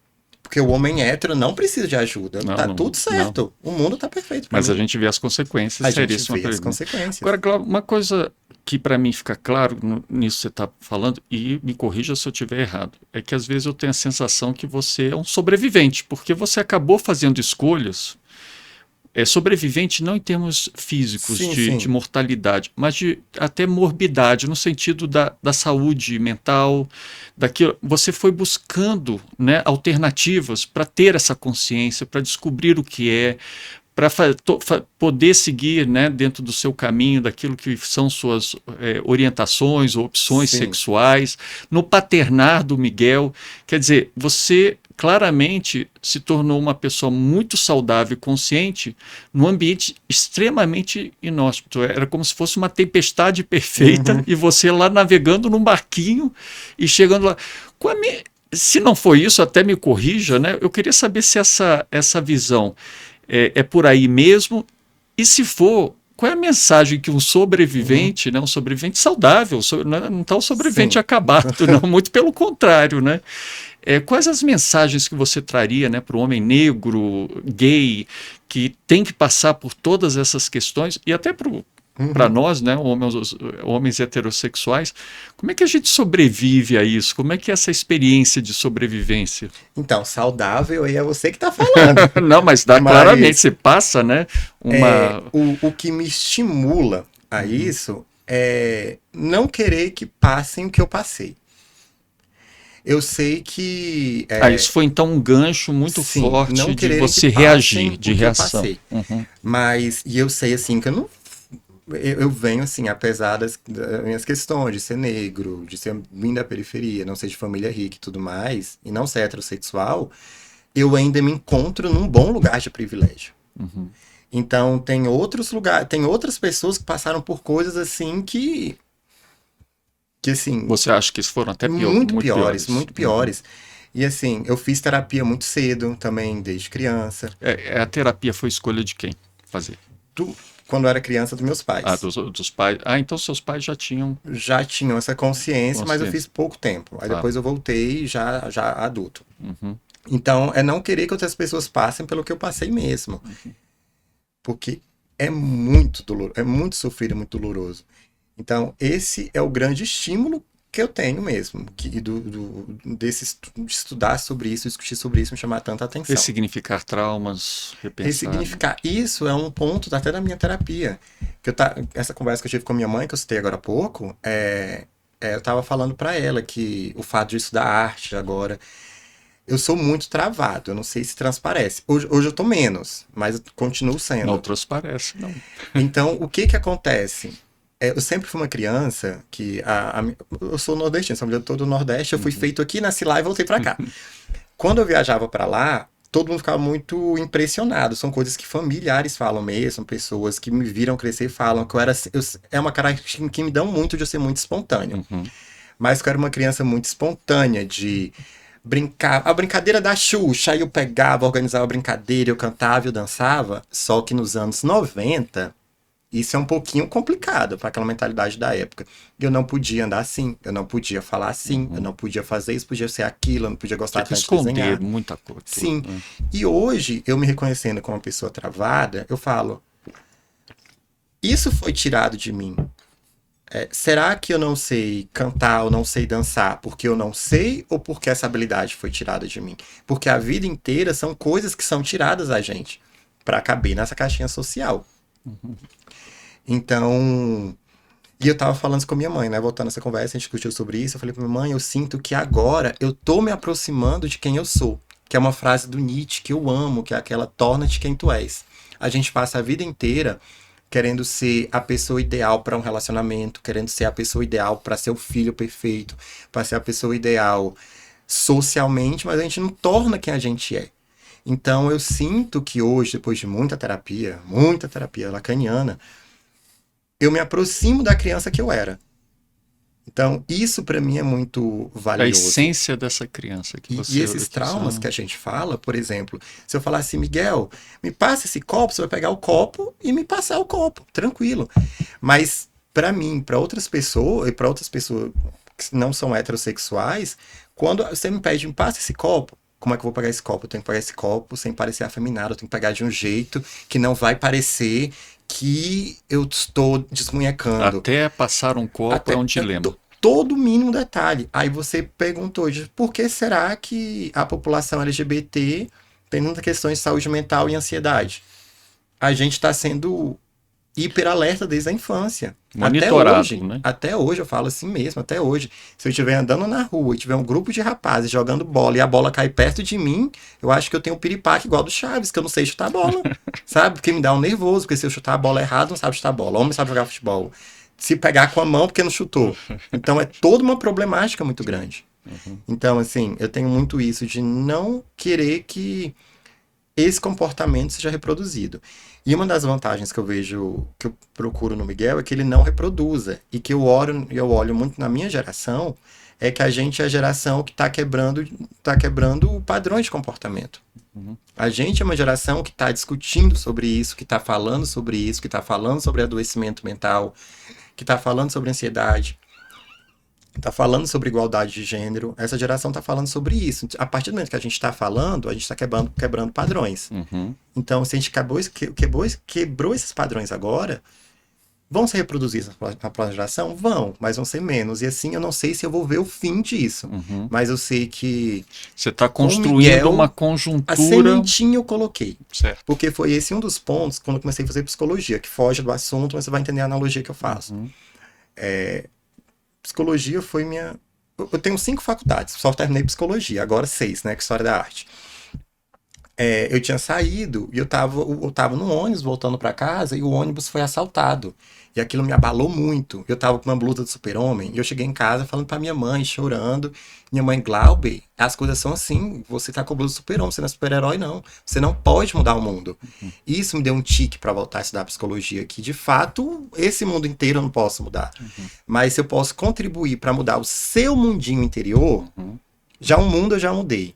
[SPEAKER 2] Porque o homem hétero não precisa de ajuda.
[SPEAKER 1] Não,
[SPEAKER 2] Tá
[SPEAKER 1] não,
[SPEAKER 2] tudo certo. O mundo tá perfeito para
[SPEAKER 1] mas a
[SPEAKER 2] mim.
[SPEAKER 1] gente vê as consequências
[SPEAKER 2] A gente
[SPEAKER 1] seríssimas
[SPEAKER 2] vê
[SPEAKER 1] para
[SPEAKER 2] as
[SPEAKER 1] ele, né?
[SPEAKER 2] consequências.
[SPEAKER 1] Agora, Glauco, uma coisa que para mim fica claro nisso que você está falando, e me corrija se eu estiver errado, é que às vezes eu tenho a sensação que você é um sobrevivente, porque você acabou fazendo escolhas sobrevivente não em termos físicos
[SPEAKER 2] Sim,
[SPEAKER 1] de
[SPEAKER 2] sim.
[SPEAKER 1] mortalidade, mas de até morbidade, no sentido da saúde mental, daquilo. Você foi buscando, né, alternativas para ter essa consciência, para descobrir o que é, para poder seguir, né, dentro do seu caminho, daquilo que são suas orientações ou opções
[SPEAKER 2] Sim.
[SPEAKER 1] sexuais. No paternar do Miguel, quer dizer, você claramente se tornou uma pessoa muito saudável e consciente num ambiente extremamente inóspito. Era como se fosse uma tempestade perfeita
[SPEAKER 2] Uhum.
[SPEAKER 1] e você lá navegando num barquinho e chegando lá. Se não foi isso, até me corrija, né? Eu queria saber se essa visão é por aí mesmo. E se for, qual é a mensagem que um
[SPEAKER 2] Uhum.
[SPEAKER 1] sobrevivente, né, um sobrevivente saudável, não está um sobrevivente
[SPEAKER 2] Sim.
[SPEAKER 1] acabado, não, muito pelo contrário, né? Quais as mensagens que você traria, né, para o homem negro, gay, que tem que passar por todas essas questões, e até para
[SPEAKER 2] Uhum.
[SPEAKER 1] nós, né, homens heterossexuais, como é que a gente sobrevive a isso? Como é que é essa experiência de sobrevivência?
[SPEAKER 2] Então, saudável aí é você que tá falando.
[SPEAKER 1] Não, mas dá claramente,
[SPEAKER 2] Mas
[SPEAKER 1] você passa, né, uma...
[SPEAKER 2] o que me estimula a
[SPEAKER 1] Uhum.
[SPEAKER 2] isso é não querer que passem o que eu passei. Eu sei que,
[SPEAKER 1] Isso foi então um gancho muito
[SPEAKER 2] sim, não
[SPEAKER 1] forte de
[SPEAKER 2] quererem que
[SPEAKER 1] você reagir,
[SPEAKER 2] passem
[SPEAKER 1] de
[SPEAKER 2] o que eu
[SPEAKER 1] reação.
[SPEAKER 2] passei.
[SPEAKER 1] Uhum.
[SPEAKER 2] Mas, e eu sei assim que eu não. Eu venho assim, apesar das minhas questões de ser negro, de ser vindo da periferia, não ser de família rica e tudo mais, e não ser heterossexual, eu ainda me encontro num bom lugar de privilégio.
[SPEAKER 1] Uhum.
[SPEAKER 2] Então tem outros lugares, tem outras pessoas que passaram por coisas assim que assim,
[SPEAKER 1] Você acha que foram até
[SPEAKER 2] muito
[SPEAKER 1] muito
[SPEAKER 2] piores,
[SPEAKER 1] piores?
[SPEAKER 2] muito
[SPEAKER 1] Uhum.
[SPEAKER 2] piores. E assim, eu fiz terapia muito cedo também, desde criança.
[SPEAKER 1] A terapia foi escolha de quem fazer?
[SPEAKER 2] Tu, quando eu era criança, dos meus pais.
[SPEAKER 1] Dos pais. Então seus pais já tinham
[SPEAKER 2] Já tinham essa consciência, mas eu fiz
[SPEAKER 1] consciência.
[SPEAKER 2] pouco tempo. Aí
[SPEAKER 1] Tá.
[SPEAKER 2] depois eu voltei já adulto.
[SPEAKER 1] Uhum.
[SPEAKER 2] Então, é não querer que outras pessoas passem pelo que eu passei mesmo. Porque é muito doloroso, é muito sofrido, é muito doloroso. Então, esse é o grande estímulo que eu tenho mesmo, de estudar sobre isso, discutir sobre isso, me chamar tanta atenção.
[SPEAKER 1] Ressignificar traumas, repensar, né?
[SPEAKER 2] Ressignificar. Isso é um ponto até da minha terapia. Essa conversa que eu tive com a minha mãe, que eu citei agora há pouco, eu estava falando para ela que o fato de estudar arte agora, eu sou muito travado, eu não sei se transparece. Hoje eu tô menos, mas eu continuo
[SPEAKER 1] Não
[SPEAKER 2] sendo.
[SPEAKER 1] transparece, não.
[SPEAKER 2] Então, o que que acontece? Eu sempre fui uma criança que eu sou nordestino, sou mulher todo do Nordeste, eu fui
[SPEAKER 1] Uhum.
[SPEAKER 2] feito aqui, nasci lá e voltei para cá. Quando eu viajava para lá, todo mundo ficava muito impressionado. São coisas que familiares falam mesmo, pessoas que me viram crescer e falam que é uma característica que me dão muito de eu ser muito espontâneo.
[SPEAKER 1] Uhum.
[SPEAKER 2] Mas que eu era uma criança muito espontânea, de brincar. A brincadeira da Xuxa, aí eu pegava, organizava a brincadeira, eu cantava, eu dançava. Só que nos anos 90 isso é um pouquinho complicado para aquela mentalidade da época. Eu não podia andar assim, eu não podia falar assim, eu
[SPEAKER 1] Uhum.
[SPEAKER 2] não podia fazer isso, podia ser aquilo, eu não podia
[SPEAKER 1] Tinha
[SPEAKER 2] gostar
[SPEAKER 1] que
[SPEAKER 2] tanto de
[SPEAKER 1] esconder
[SPEAKER 2] desenhar.
[SPEAKER 1] muita coisa, tudo,
[SPEAKER 2] Sim.
[SPEAKER 1] né?
[SPEAKER 2] E hoje, eu me reconhecendo como uma pessoa travada, eu falo: isso foi tirado de mim. Será que eu não sei cantar ou não sei dançar porque eu não sei ou porque essa habilidade foi tirada de mim? Porque a vida inteira são coisas que são tiradas da gente para caber nessa caixinha social. Então, e eu tava falando isso com a minha mãe, né? Voltando essa conversa, a gente discutiu sobre isso. Eu falei pra minha mãe, eu sinto que agora eu tô me aproximando de quem eu sou. Que é uma frase do Nietzsche que eu amo, que é aquela torna-te quem tu és. A gente passa a vida inteira querendo ser a pessoa ideal para um relacionamento, querendo ser a pessoa ideal para ser o filho perfeito, para ser a pessoa ideal socialmente, mas a gente não torna quem a gente é. Então eu sinto que hoje, depois de muita terapia lacaniana, eu me aproximo da criança que eu era. Então, isso para mim é muito
[SPEAKER 1] A
[SPEAKER 2] valioso.
[SPEAKER 1] essência dessa criança que
[SPEAKER 2] E
[SPEAKER 1] você
[SPEAKER 2] esses traumas que
[SPEAKER 1] usa.
[SPEAKER 2] a gente fala, por exemplo, se eu falar assim, Miguel, me passa esse copo, você vai pegar o copo e me passar o copo, tranquilo. Mas para mim, para outras pessoas, e para outras pessoas que não são heterossexuais, quando você me pede, me passa esse copo, como é que eu vou pegar esse copo? Eu tenho que pegar esse copo sem parecer afeminado, eu tenho que pegar de um jeito que não vai parecer que eu estou desmunhecando.
[SPEAKER 1] Até passar um copo é
[SPEAKER 2] Até
[SPEAKER 1] um dilema.
[SPEAKER 2] todo mínimo detalhe. Aí você perguntou de por que será que a população LGBT tem muita questão de saúde mental e ansiedade? a gente está sendo hiper alerta desde a infância.
[SPEAKER 1] Monitorado, né?
[SPEAKER 2] Até hoje, eu falo assim mesmo, até hoje. Se eu estiver andando na rua e tiver um grupo de rapazes jogando bola e a bola cai perto de mim, eu acho que eu tenho um piripaque igual do Chaves, que eu não sei chutar a bola, sabe? Porque me dá um nervoso, porque se eu chutar a bola errado, não sabe chutar a bola. Homem sabe jogar futebol. Se pegar com a mão, porque não chutou. Então é toda uma problemática muito grande. Então, assim, eu tenho muito isso de não querer que esse comportamento seja reproduzido. E uma das vantagens que eu vejo, que eu procuro no Miguel, é que ele não reproduza. E que eu olho muito na minha geração, é que a gente é a geração que está quebrando padrões de comportamento. A gente é uma geração que está discutindo sobre isso, que está falando sobre isso, que está falando sobre adoecimento mental, que está falando sobre ansiedade, está falando sobre igualdade de gênero. Essa geração está falando sobre isso. A partir do momento que a gente está falando, a gente está quebrando padrões. Então, se a gente quebrou esses padrões agora, vão se reproduzir na próxima geração? Vão, mas vão ser menos. E assim, eu não sei se eu vou ver o fim disso. Mas eu sei que
[SPEAKER 1] Você está
[SPEAKER 2] com o
[SPEAKER 1] construindo
[SPEAKER 2] Miguel,
[SPEAKER 1] uma
[SPEAKER 2] a
[SPEAKER 1] conjuntura.
[SPEAKER 2] sementinha eu coloquei.
[SPEAKER 1] Certo.
[SPEAKER 2] Porque foi esse um dos pontos quando eu comecei a fazer psicologia, que foge do assunto, mas você vai entender a analogia que eu faço. Psicologia foi minha... Eu tenho 5 faculdades, só terminei psicologia, agora 6, né, que é História da Arte. Eu tinha saído e eu tava no ônibus voltando para casa e o ônibus foi assaltado. E aquilo me abalou muito. Eu tava com uma blusa de super-homem e eu cheguei em casa falando pra minha mãe, chorando. Minha mãe, Glaube, as coisas são assim. Você tá com a blusa de super-homem, você não é super-herói, não. Você não pode mudar o mundo. Isso me deu um tique para voltar a estudar psicologia, que de fato, esse mundo inteiro eu não posso mudar. Mas se eu posso contribuir para mudar o seu mundinho interior, já um mundo eu já mudei.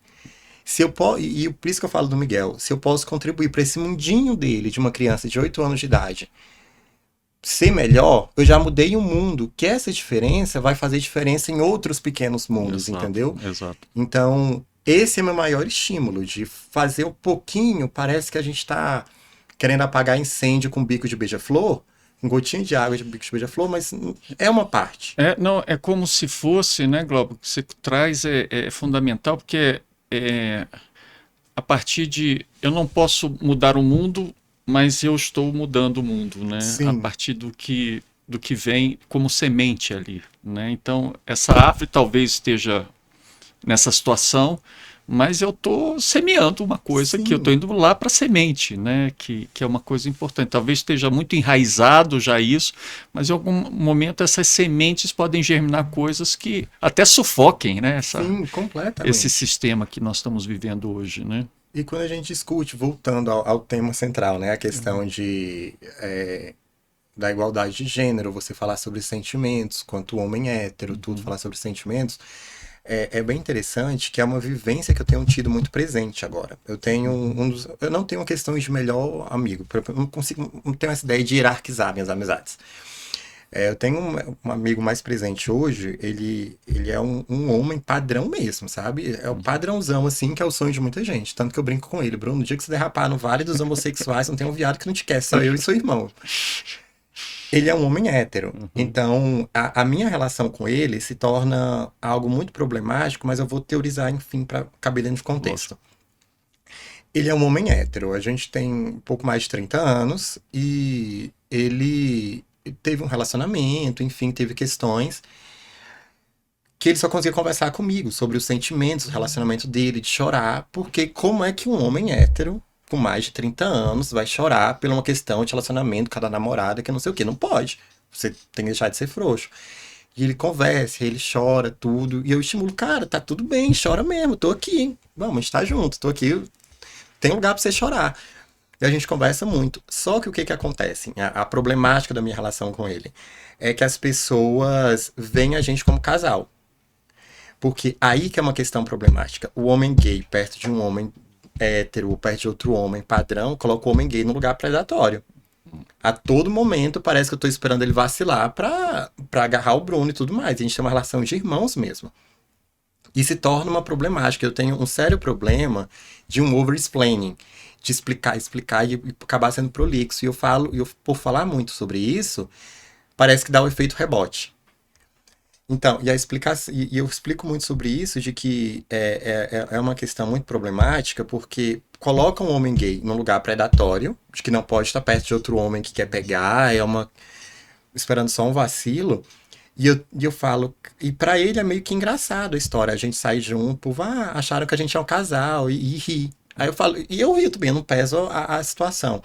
[SPEAKER 2] E por isso que eu falo do Miguel, se eu posso contribuir para esse mundinho dele, de uma criança de 8 anos de idade, ser melhor, eu já mudei um mundo, que essa diferença vai fazer diferença em outros pequenos mundos, entendeu?
[SPEAKER 1] Exato.
[SPEAKER 2] Então, esse é meu maior estímulo, de fazer um pouquinho, parece que a gente está querendo apagar incêndio com bico de beija-flor, um gotinho de água de bico de beija-flor, mas é uma parte.
[SPEAKER 1] Não, é como se fosse, né, Globo, o que você traz é fundamental, porque a partir de... Eu não posso mudar o mundo, mas eu estou mudando o mundo, né?
[SPEAKER 2] Sim.
[SPEAKER 1] A partir do que vem como semente ali, né? Então, essa árvore talvez esteja nessa situação, mas eu estou semeando uma coisa.
[SPEAKER 2] Sim.
[SPEAKER 1] Que eu estou indo lá para a semente, né? Que é uma coisa importante. Talvez esteja muito enraizado já isso, mas em algum momento essas sementes podem germinar coisas que até sufoquem, né?
[SPEAKER 2] Sim, completamente.
[SPEAKER 1] Esse sistema que nós estamos vivendo hoje, né?
[SPEAKER 2] E quando a gente discute, voltando ao tema central, né? A questão da igualdade de gênero, você falar sobre sentimentos, quanto homem hétero, tudo falar sobre sentimentos, é bem interessante, que é uma vivência que eu tenho tido muito presente agora. Eu tenho eu não tenho uma questão de melhor amigo, eu não tenho essa ideia de hierarquizar minhas amizades. Eu tenho um amigo mais presente hoje, ele é um homem padrão mesmo, sabe? É o padrãozão, assim, que é o sonho de muita gente. Tanto que eu brinco com ele, Bruno, no dia que você derrapar no Vale dos Homossexuais, não tem um viado que não te quer, só eu e seu irmão. Ele é um homem hétero. Então, a minha relação com ele se torna algo muito problemático, mas eu vou teorizar, enfim, para caber dentro de contexto. Ele é um homem hétero. A gente tem um pouco mais de 30 anos e ele teve um relacionamento, enfim, teve questões que ele só conseguia conversar comigo sobre os sentimentos, o relacionamento dele, de chorar, porque como é que um homem hétero com mais de 30 anos vai chorar por uma questão de relacionamento com a namorada, que não sei o que, não pode. Você tem que deixar de ser frouxo. E ele conversa, ele chora, tudo, e eu estimulo, cara, tá tudo bem, chora mesmo, tô aqui, vamos, a gente tá junto, tô aqui, tem lugar pra você chorar. E a gente conversa muito. Só que o que acontece? A problemática da minha relação com ele é que as pessoas veem a gente como casal. Porque aí que é uma questão problemática. O homem gay perto de um homem hétero ou perto de outro homem padrão, coloca o homem gay num lugar predatório. A todo momento parece que eu tô esperando ele vacilar pra agarrar o Bruno e tudo mais. A gente tem uma relação de irmãos mesmo. E se torna uma problemática. Eu tenho um sério problema de um over-explaining. De explicar e acabar sendo prolixo. E por falar muito sobre isso, parece que dá o efeito rebote. Então, e a explicação, e eu explico muito sobre isso, de que é uma questão muito problemática, porque coloca um homem gay num lugar predatório, de que não pode estar perto de outro homem que quer pegar, esperando só um vacilo, e eu falo, e pra ele é meio que engraçado a história, a gente sai junto, acharam que a gente é um casal, e ri. Aí eu falo, e eu rio também, eu não peso a situação.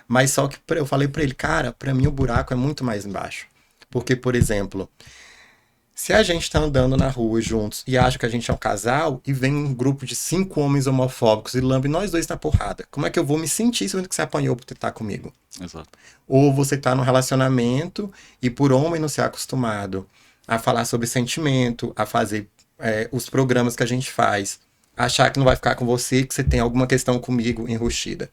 [SPEAKER 2] Mas só que eu falei pra ele, cara, pra mim o buraco é muito mais embaixo. Porque, por exemplo, se a gente tá andando na rua juntos e acha que a gente é um casal e vem um grupo de 5 homens homofóbicos e lambe nós dois na porrada, como é que eu vou me sentir sabendo que você apanhou por estar comigo?
[SPEAKER 1] Exato.
[SPEAKER 2] Ou você tá num relacionamento e por homem não ser acostumado a falar sobre sentimento, a fazer os programas que a gente faz, achar que não vai ficar com você, que você tem alguma questão comigo enrustida.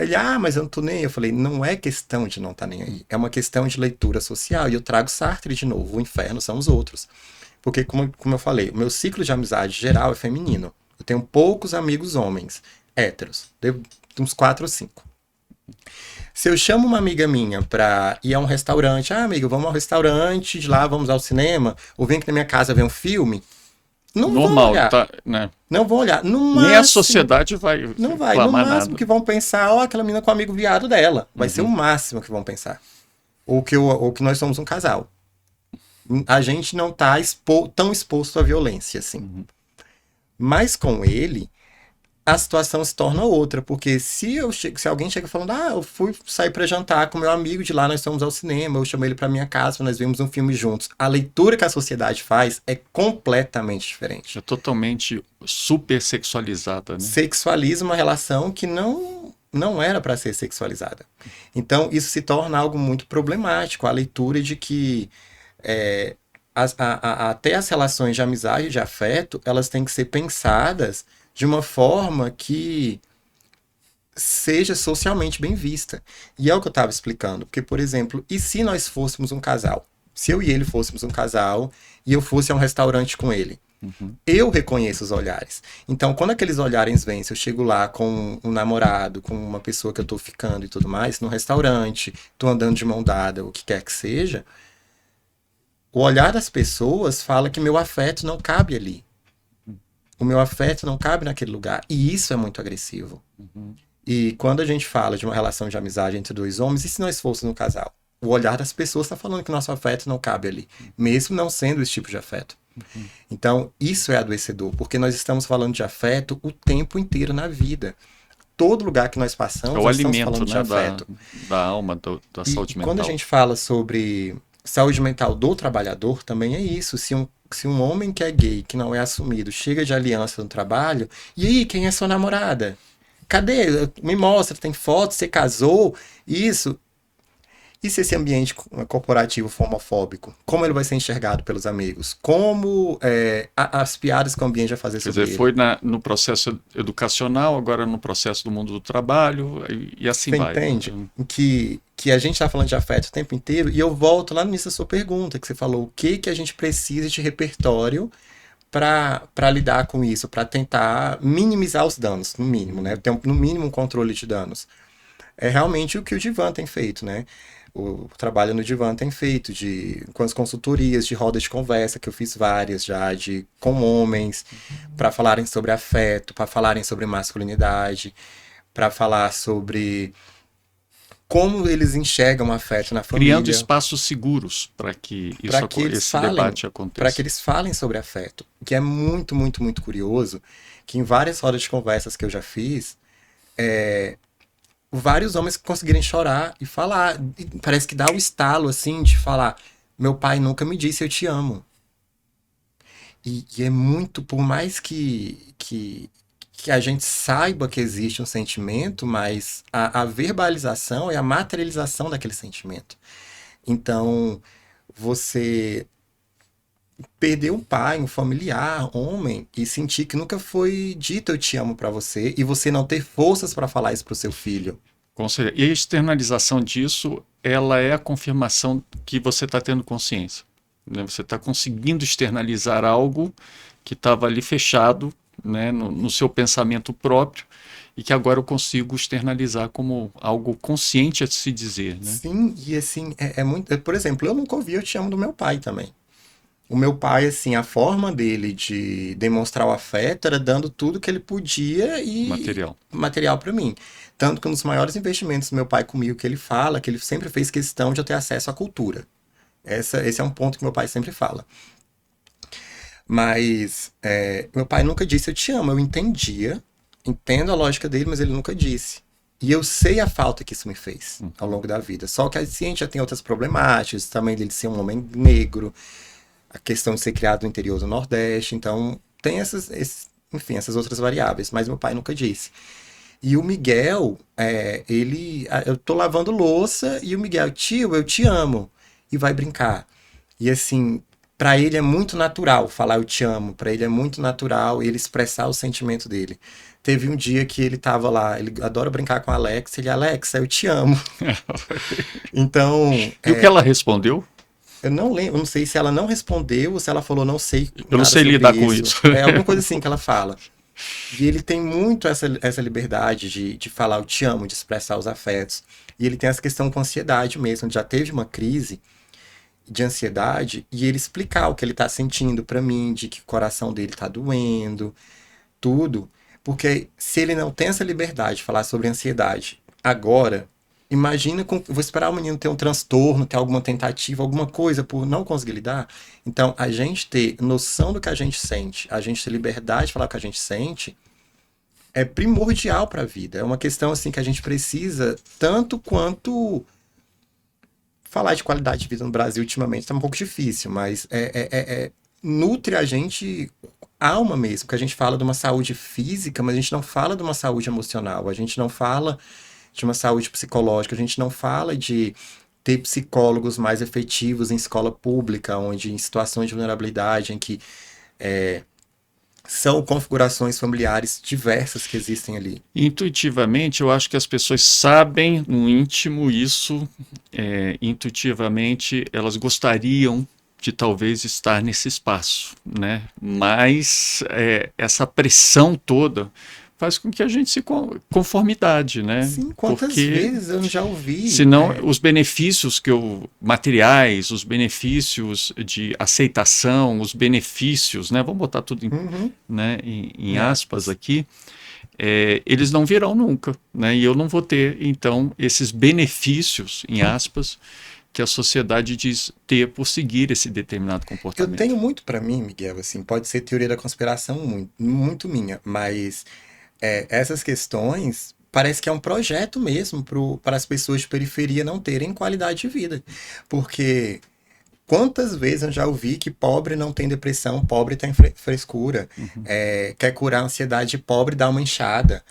[SPEAKER 2] Ele, mas eu não tô nem aí. Eu falei, não é questão de não estar nem aí. É uma questão de leitura social. E eu trago Sartre de novo. O inferno são os outros. Porque, como eu falei, o meu ciclo de amizade geral é feminino. Eu tenho poucos amigos homens, héteros. Devo uns 4 ou 5. Se eu chamo uma amiga minha pra ir a um restaurante, amiga, vamos ao restaurante, de lá vamos ao cinema, ou vem aqui na minha casa ver um filme, não vão
[SPEAKER 1] Normal,
[SPEAKER 2] olhar.
[SPEAKER 1] tá, né?
[SPEAKER 2] Não vão olhar. No
[SPEAKER 1] Nem a
[SPEAKER 2] máximo,
[SPEAKER 1] sociedade vai
[SPEAKER 2] não vai. No
[SPEAKER 1] reclamar
[SPEAKER 2] máximo
[SPEAKER 1] nada.
[SPEAKER 2] que vão pensar, aquela menina com o amigo viado dela. Vai ser o máximo que vão pensar. Ou que nós somos um casal. A gente não tá tão exposto à violência, assim. Mas com ele, a situação se torna outra. Porque se alguém chega falando, eu fui sair pra jantar com meu amigo, de lá nós fomos ao cinema, eu chamei ele pra minha casa, nós vimos um filme juntos. A leitura que a sociedade faz é completamente diferente.
[SPEAKER 1] É totalmente super sexualizada, né?
[SPEAKER 2] Sexualiza uma relação que não era para ser sexualizada. Então, isso se torna algo muito problemático, a leitura de que até as relações de amizade e de afeto, elas têm que ser pensadas de uma forma que seja socialmente bem vista. E é o que eu estava explicando, porque, por exemplo, e se nós fôssemos um casal? Se eu e ele fôssemos um casal e eu fosse a um restaurante com ele, eu reconheço os olhares. Então, quando aqueles olhares vêm, se eu chego lá com um namorado, com uma pessoa que eu tô ficando e tudo mais, no restaurante, tô andando de mão dada, o que quer que seja, o olhar das pessoas fala que meu afeto não cabe ali. O meu afeto não cabe naquele lugar. E isso é muito agressivo. E quando a gente fala de uma relação de amizade entre 2 homens, e se nós fôssemos um casal? O olhar das pessoas está falando que nosso afeto não cabe ali, mesmo não sendo esse tipo de afeto. Então, isso é adoecedor, porque nós estamos falando de afeto o tempo inteiro na vida. Todo lugar que nós passamos,
[SPEAKER 1] É o
[SPEAKER 2] nós estamos
[SPEAKER 1] alimento,
[SPEAKER 2] falando de
[SPEAKER 1] né,
[SPEAKER 2] afeto.
[SPEAKER 1] da alma, da saúde
[SPEAKER 2] E
[SPEAKER 1] mental.
[SPEAKER 2] quando a gente fala sobre saúde mental do trabalhador, também é isso. Se um homem que é gay, que não é assumido, chega de aliança no trabalho, e aí, quem é sua namorada? Cadê? Me mostra, tem foto, você casou? Isso. E se esse ambiente corporativo for homofóbico? Como ele vai ser enxergado pelos amigos? Como as piadas que o ambiente vai fazer
[SPEAKER 1] Quer
[SPEAKER 2] sobre
[SPEAKER 1] dizer,
[SPEAKER 2] ele?
[SPEAKER 1] foi no processo educacional, agora no processo do mundo do trabalho, e assim
[SPEAKER 2] Você
[SPEAKER 1] vai.
[SPEAKER 2] entende? Que a gente está falando de afeto o tempo inteiro, e eu volto lá no início da sua pergunta, que você falou o que a gente precisa de repertório para lidar com isso, para tentar minimizar os danos, no mínimo, né? Ter no mínimo um controle de danos. É realmente o que o Divan tem feito, né? O trabalho no Divan tem feito com as consultorias de roda de conversa, que eu fiz várias já, com homens, para falarem sobre afeto, para falarem sobre masculinidade, para falar sobre como eles enxergam o afeto na família.
[SPEAKER 1] Criando espaços seguros para que esse debate aconteça.
[SPEAKER 2] Para que eles falem sobre afeto. Que é muito, muito, muito curioso, que em várias rodas de conversas que eu já fiz, vários homens conseguirem chorar e falar. E parece que dá o estalo, assim, de falar: meu pai nunca me disse eu te amo. E é muito, por mais que a gente saiba que existe um sentimento, mas a verbalização é a materialização daquele sentimento. Então, você perder um pai, um familiar, homem, e sentir que nunca foi dito eu te amo pra você, e você não ter forças para falar isso pro seu filho.
[SPEAKER 1] Com certeza. E a externalização disso, ela é a confirmação que você está tendo consciência, né? Você está conseguindo externalizar algo que estava ali fechado, né, no seu pensamento próprio, e que agora eu consigo externalizar como algo consciente a se dizer, né?
[SPEAKER 2] Sim, e assim, é muito... Por exemplo, eu nunca ouvi eu te amo do meu pai também. O meu pai, assim, a forma dele de demonstrar o afeto era dando tudo que ele podia e
[SPEAKER 1] Material.
[SPEAKER 2] material para mim. Tanto que um dos maiores investimentos do meu pai comigo que ele fala, que ele sempre fez questão de eu ter acesso à cultura. Esse é um ponto que meu pai sempre fala. Mas meu pai nunca disse eu te amo. Eu entendia, entendo a lógica dele, mas ele nunca disse. E eu sei a falta que isso me fez ao longo da vida. Só que a gente já tem outras problemáticas, também dele ser um homem negro, a questão de ser criado no interior do Nordeste. Então, tem enfim, essas outras variáveis, mas meu pai nunca disse. E o Miguel, eu tô lavando louça e o Miguel, tio, eu te amo. E vai brincar. E assim, pra ele é muito natural falar eu te amo. Pra ele é muito natural ele expressar o sentimento dele. Teve um dia que ele tava lá, ele adora brincar com a Alexa, ele, Alexa, eu te amo. Então,
[SPEAKER 1] E o que ela respondeu?
[SPEAKER 2] eu não lembro, eu não sei se ela não respondeu ou se ela falou não sei
[SPEAKER 1] Eu não
[SPEAKER 2] nada
[SPEAKER 1] sei
[SPEAKER 2] sobre
[SPEAKER 1] lidar com isso.
[SPEAKER 2] É alguma coisa assim que ela fala. E ele tem muito essa liberdade de falar eu te amo, de expressar os afetos. E ele tem essa questão com ansiedade mesmo. Ele já teve uma crise de ansiedade e ele explicar o que ele tá sentindo pra mim, de que o coração dele tá doendo, tudo. Porque se ele não tem essa liberdade de falar sobre ansiedade agora, imagina, vou esperar o menino ter um transtorno, ter alguma tentativa, alguma coisa por não conseguir lidar. Então, a gente ter noção do que a gente sente, a gente ter liberdade de falar o que a gente sente, é primordial para a vida. É uma questão assim que a gente precisa tanto quanto falar de qualidade de vida no Brasil ultimamente está um pouco difícil, mas nutre a gente alma mesmo, que a gente fala de uma saúde física, mas a gente não fala de uma saúde emocional, a gente não fala de uma saúde psicológica, a gente não fala de ter psicólogos mais efetivos em escola pública, onde em situações de vulnerabilidade, em que são configurações familiares diversas que existem ali.
[SPEAKER 1] Intuitivamente, eu acho que as pessoas sabem no íntimo isso, intuitivamente elas gostariam de talvez estar nesse espaço, né? Mas essa pressão toda faz com que a gente se conformidade, né?
[SPEAKER 2] Sim, quantas
[SPEAKER 1] Porque
[SPEAKER 2] vezes eu já ouvi.
[SPEAKER 1] senão os benefícios materiais, os benefícios de aceitação, os benefícios, né? Vamos botar tudo né, em aspas aqui. Eles não virão nunca, né? E eu não vou ter, então, esses benefícios, em aspas, que a sociedade diz ter por seguir esse determinado
[SPEAKER 2] Eu
[SPEAKER 1] comportamento.
[SPEAKER 2] tenho muito para mim, Miguel, assim, pode ser teoria da conspiração muito, muito minha, mas essas questões parece que é um projeto mesmo para as pessoas de periferia não terem qualidade de vida. Porque quantas vezes eu já ouvi que pobre não tem depressão, pobre tem frescura, quer curar a ansiedade, pobre dá uma inchada.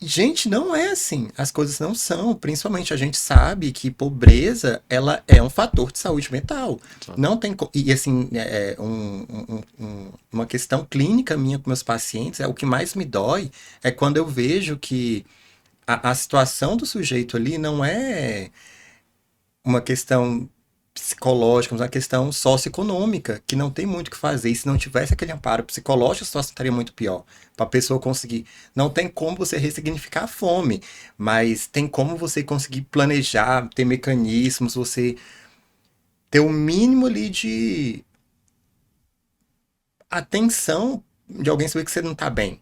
[SPEAKER 2] Gente, não é assim. As coisas não são. Principalmente a gente sabe que pobreza, ela é um fator de saúde mental.
[SPEAKER 1] Exato.
[SPEAKER 2] Não tem e assim, uma questão clínica minha com meus pacientes, o que mais me dói é quando eu vejo que a situação do sujeito ali não é uma questão psicológica, mas uma questão socioeconômica, que não tem muito o que fazer. E se não tivesse aquele amparo psicológico, a situação estaria muito pior. Para a pessoa conseguir. Não tem como você ressignificar a fome, mas tem como você conseguir planejar, ter mecanismos, você ter o mínimo ali de atenção de alguém saber que você não está bem.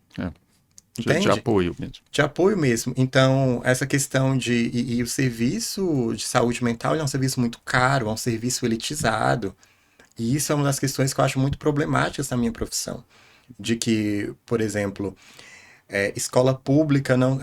[SPEAKER 1] De apoio mesmo.
[SPEAKER 2] De apoio mesmo. Então, essa questão e o serviço de saúde mental é um serviço muito caro, é um serviço elitizado. E isso é uma das questões que eu acho muito problemáticas na minha profissão. De que, por exemplo, escola pública não.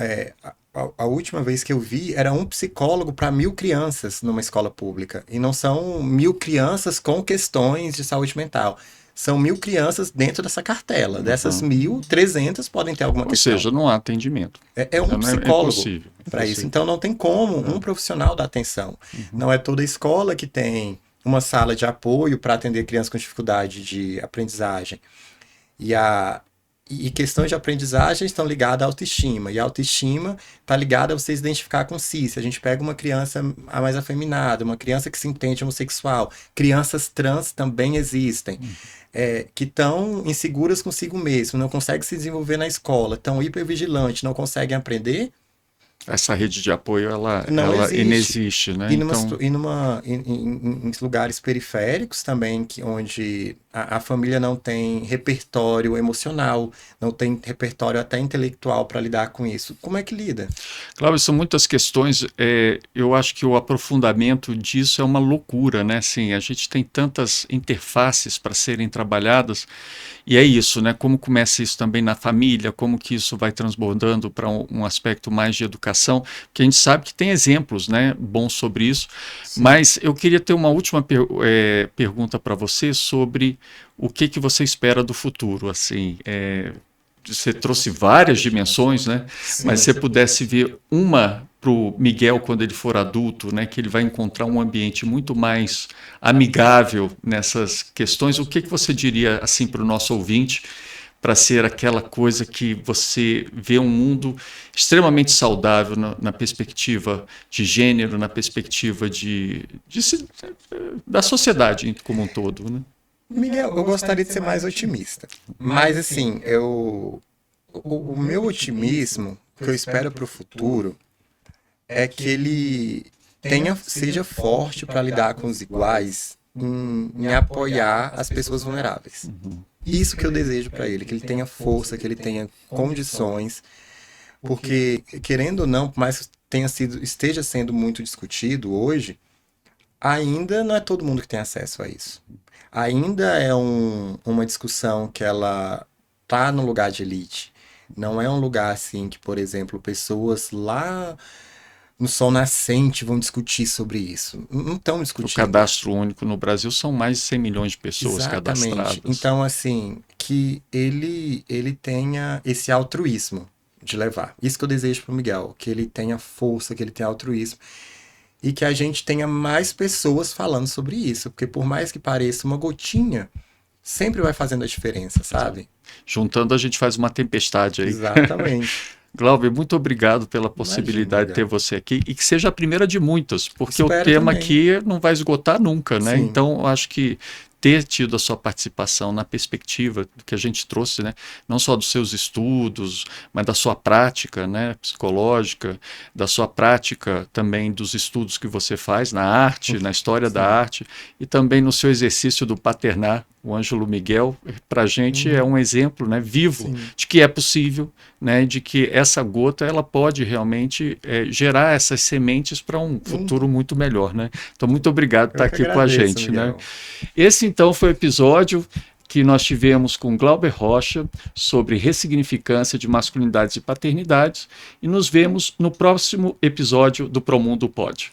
[SPEAKER 2] A última vez que eu vi era um psicólogo para 1.000 crianças numa escola pública. E não são 1.000 crianças com questões de saúde mental. São 1.000 crianças dentro dessa cartela. Dessas 1.000, 300 podem ter alguma questão.
[SPEAKER 1] Ou seja, não há atendimento.
[SPEAKER 2] É um psicólogo para
[SPEAKER 1] impossível.
[SPEAKER 2] isso. Então não tem como um profissional dar atenção. Não é toda escola que tem uma sala de apoio para atender crianças com dificuldade de aprendizagem. E questões de aprendizagem estão ligadas à autoestima. E a autoestima está ligada a você se identificar com si. Se a gente pega uma criança mais afeminada, uma criança que se entende homossexual, crianças trans também existem, que estão inseguras consigo mesmo, não conseguem se desenvolver na escola, estão hipervigilantes, não conseguem aprender,
[SPEAKER 1] Essa rede de apoio,
[SPEAKER 2] Não
[SPEAKER 1] ela
[SPEAKER 2] existe.
[SPEAKER 1] inexiste, né?
[SPEAKER 2] Em lugares periféricos também, onde a família não tem repertório emocional, não tem repertório até intelectual para lidar com isso. Como é que lida?
[SPEAKER 1] Claro, são muitas questões. Eu acho que o aprofundamento disso é uma loucura, né? Assim, a gente tem tantas interfaces para serem trabalhadas, e é isso, né? Como começa isso também na família, como que isso vai transbordando para um aspecto mais de educação, porque a gente sabe que tem exemplos, né, bons sobre isso.
[SPEAKER 2] Sim.
[SPEAKER 1] Mas eu queria ter uma última pergunta para você sobre o que você espera do futuro, assim. Você trouxe várias dimensões, né? Mas se você pudesse ver uma para o Miguel quando ele for adulto, né, que ele vai encontrar um ambiente muito mais amigável nessas questões, o que você diria assim para o nosso ouvinte, para ser aquela coisa que você vê um mundo extremamente saudável na perspectiva de gênero, na perspectiva da sociedade como um todo, né?
[SPEAKER 2] Miguel, eu gostaria de ser mais otimista. Mas assim, o meu otimismo que eu espero para o futuro é que ele seja forte para lidar com os iguais, em apoiar as pessoas vulneráveis. Isso que eu desejo para ele, que ele tenha força, que ele tenha condições, porque querendo ou não, por mais que esteja sendo muito discutido hoje, ainda não é todo mundo que tem acesso a isso. Ainda é uma discussão que ela tá no lugar de elite. Não é um lugar assim que, por exemplo, pessoas lá no Sol Nascente vão discutir sobre isso. Não estão
[SPEAKER 1] O
[SPEAKER 2] discutindo.
[SPEAKER 1] cadastro único no Brasil são mais de 100 milhões de pessoas
[SPEAKER 2] Exatamente.
[SPEAKER 1] cadastradas.
[SPEAKER 2] Então, assim, que ele tenha esse altruísmo de levar. Isso que eu desejo para o Miguel, que ele tenha força, que ele tenha altruísmo e que a gente tenha mais pessoas falando sobre isso, porque por mais que pareça uma gotinha, sempre vai fazendo a diferença, sabe?
[SPEAKER 1] Juntando, a gente faz uma tempestade aí.
[SPEAKER 2] Exatamente.
[SPEAKER 1] Glauber, muito obrigado pela possibilidade
[SPEAKER 2] Imagina,
[SPEAKER 1] de ter
[SPEAKER 2] Miguel.
[SPEAKER 1] você aqui e que seja a primeira de muitas, porque o
[SPEAKER 2] Espero
[SPEAKER 1] tema
[SPEAKER 2] também.
[SPEAKER 1] aqui não vai esgotar nunca, né?
[SPEAKER 2] Sim.
[SPEAKER 1] Então, eu acho que ter tido a sua participação na perspectiva do que a gente trouxe, né? Não só dos seus estudos, mas da sua prática, né, psicológica, da sua prática também dos estudos que você faz na arte, na história da arte e também no seu exercício do paternar, o Ângelo Miguel, para a gente é um exemplo, né, vivo,
[SPEAKER 2] Sim.
[SPEAKER 1] de que é possível, né, de que essa gota ela pode realmente gerar essas sementes para um futuro muito melhor, né? Então, muito obrigado por estar aqui com a gente, né? Esse então foi o episódio que nós tivemos com Glauber Rocha sobre ressignificância de masculinidades e paternidades e nos vemos no próximo episódio do Promundo Pod.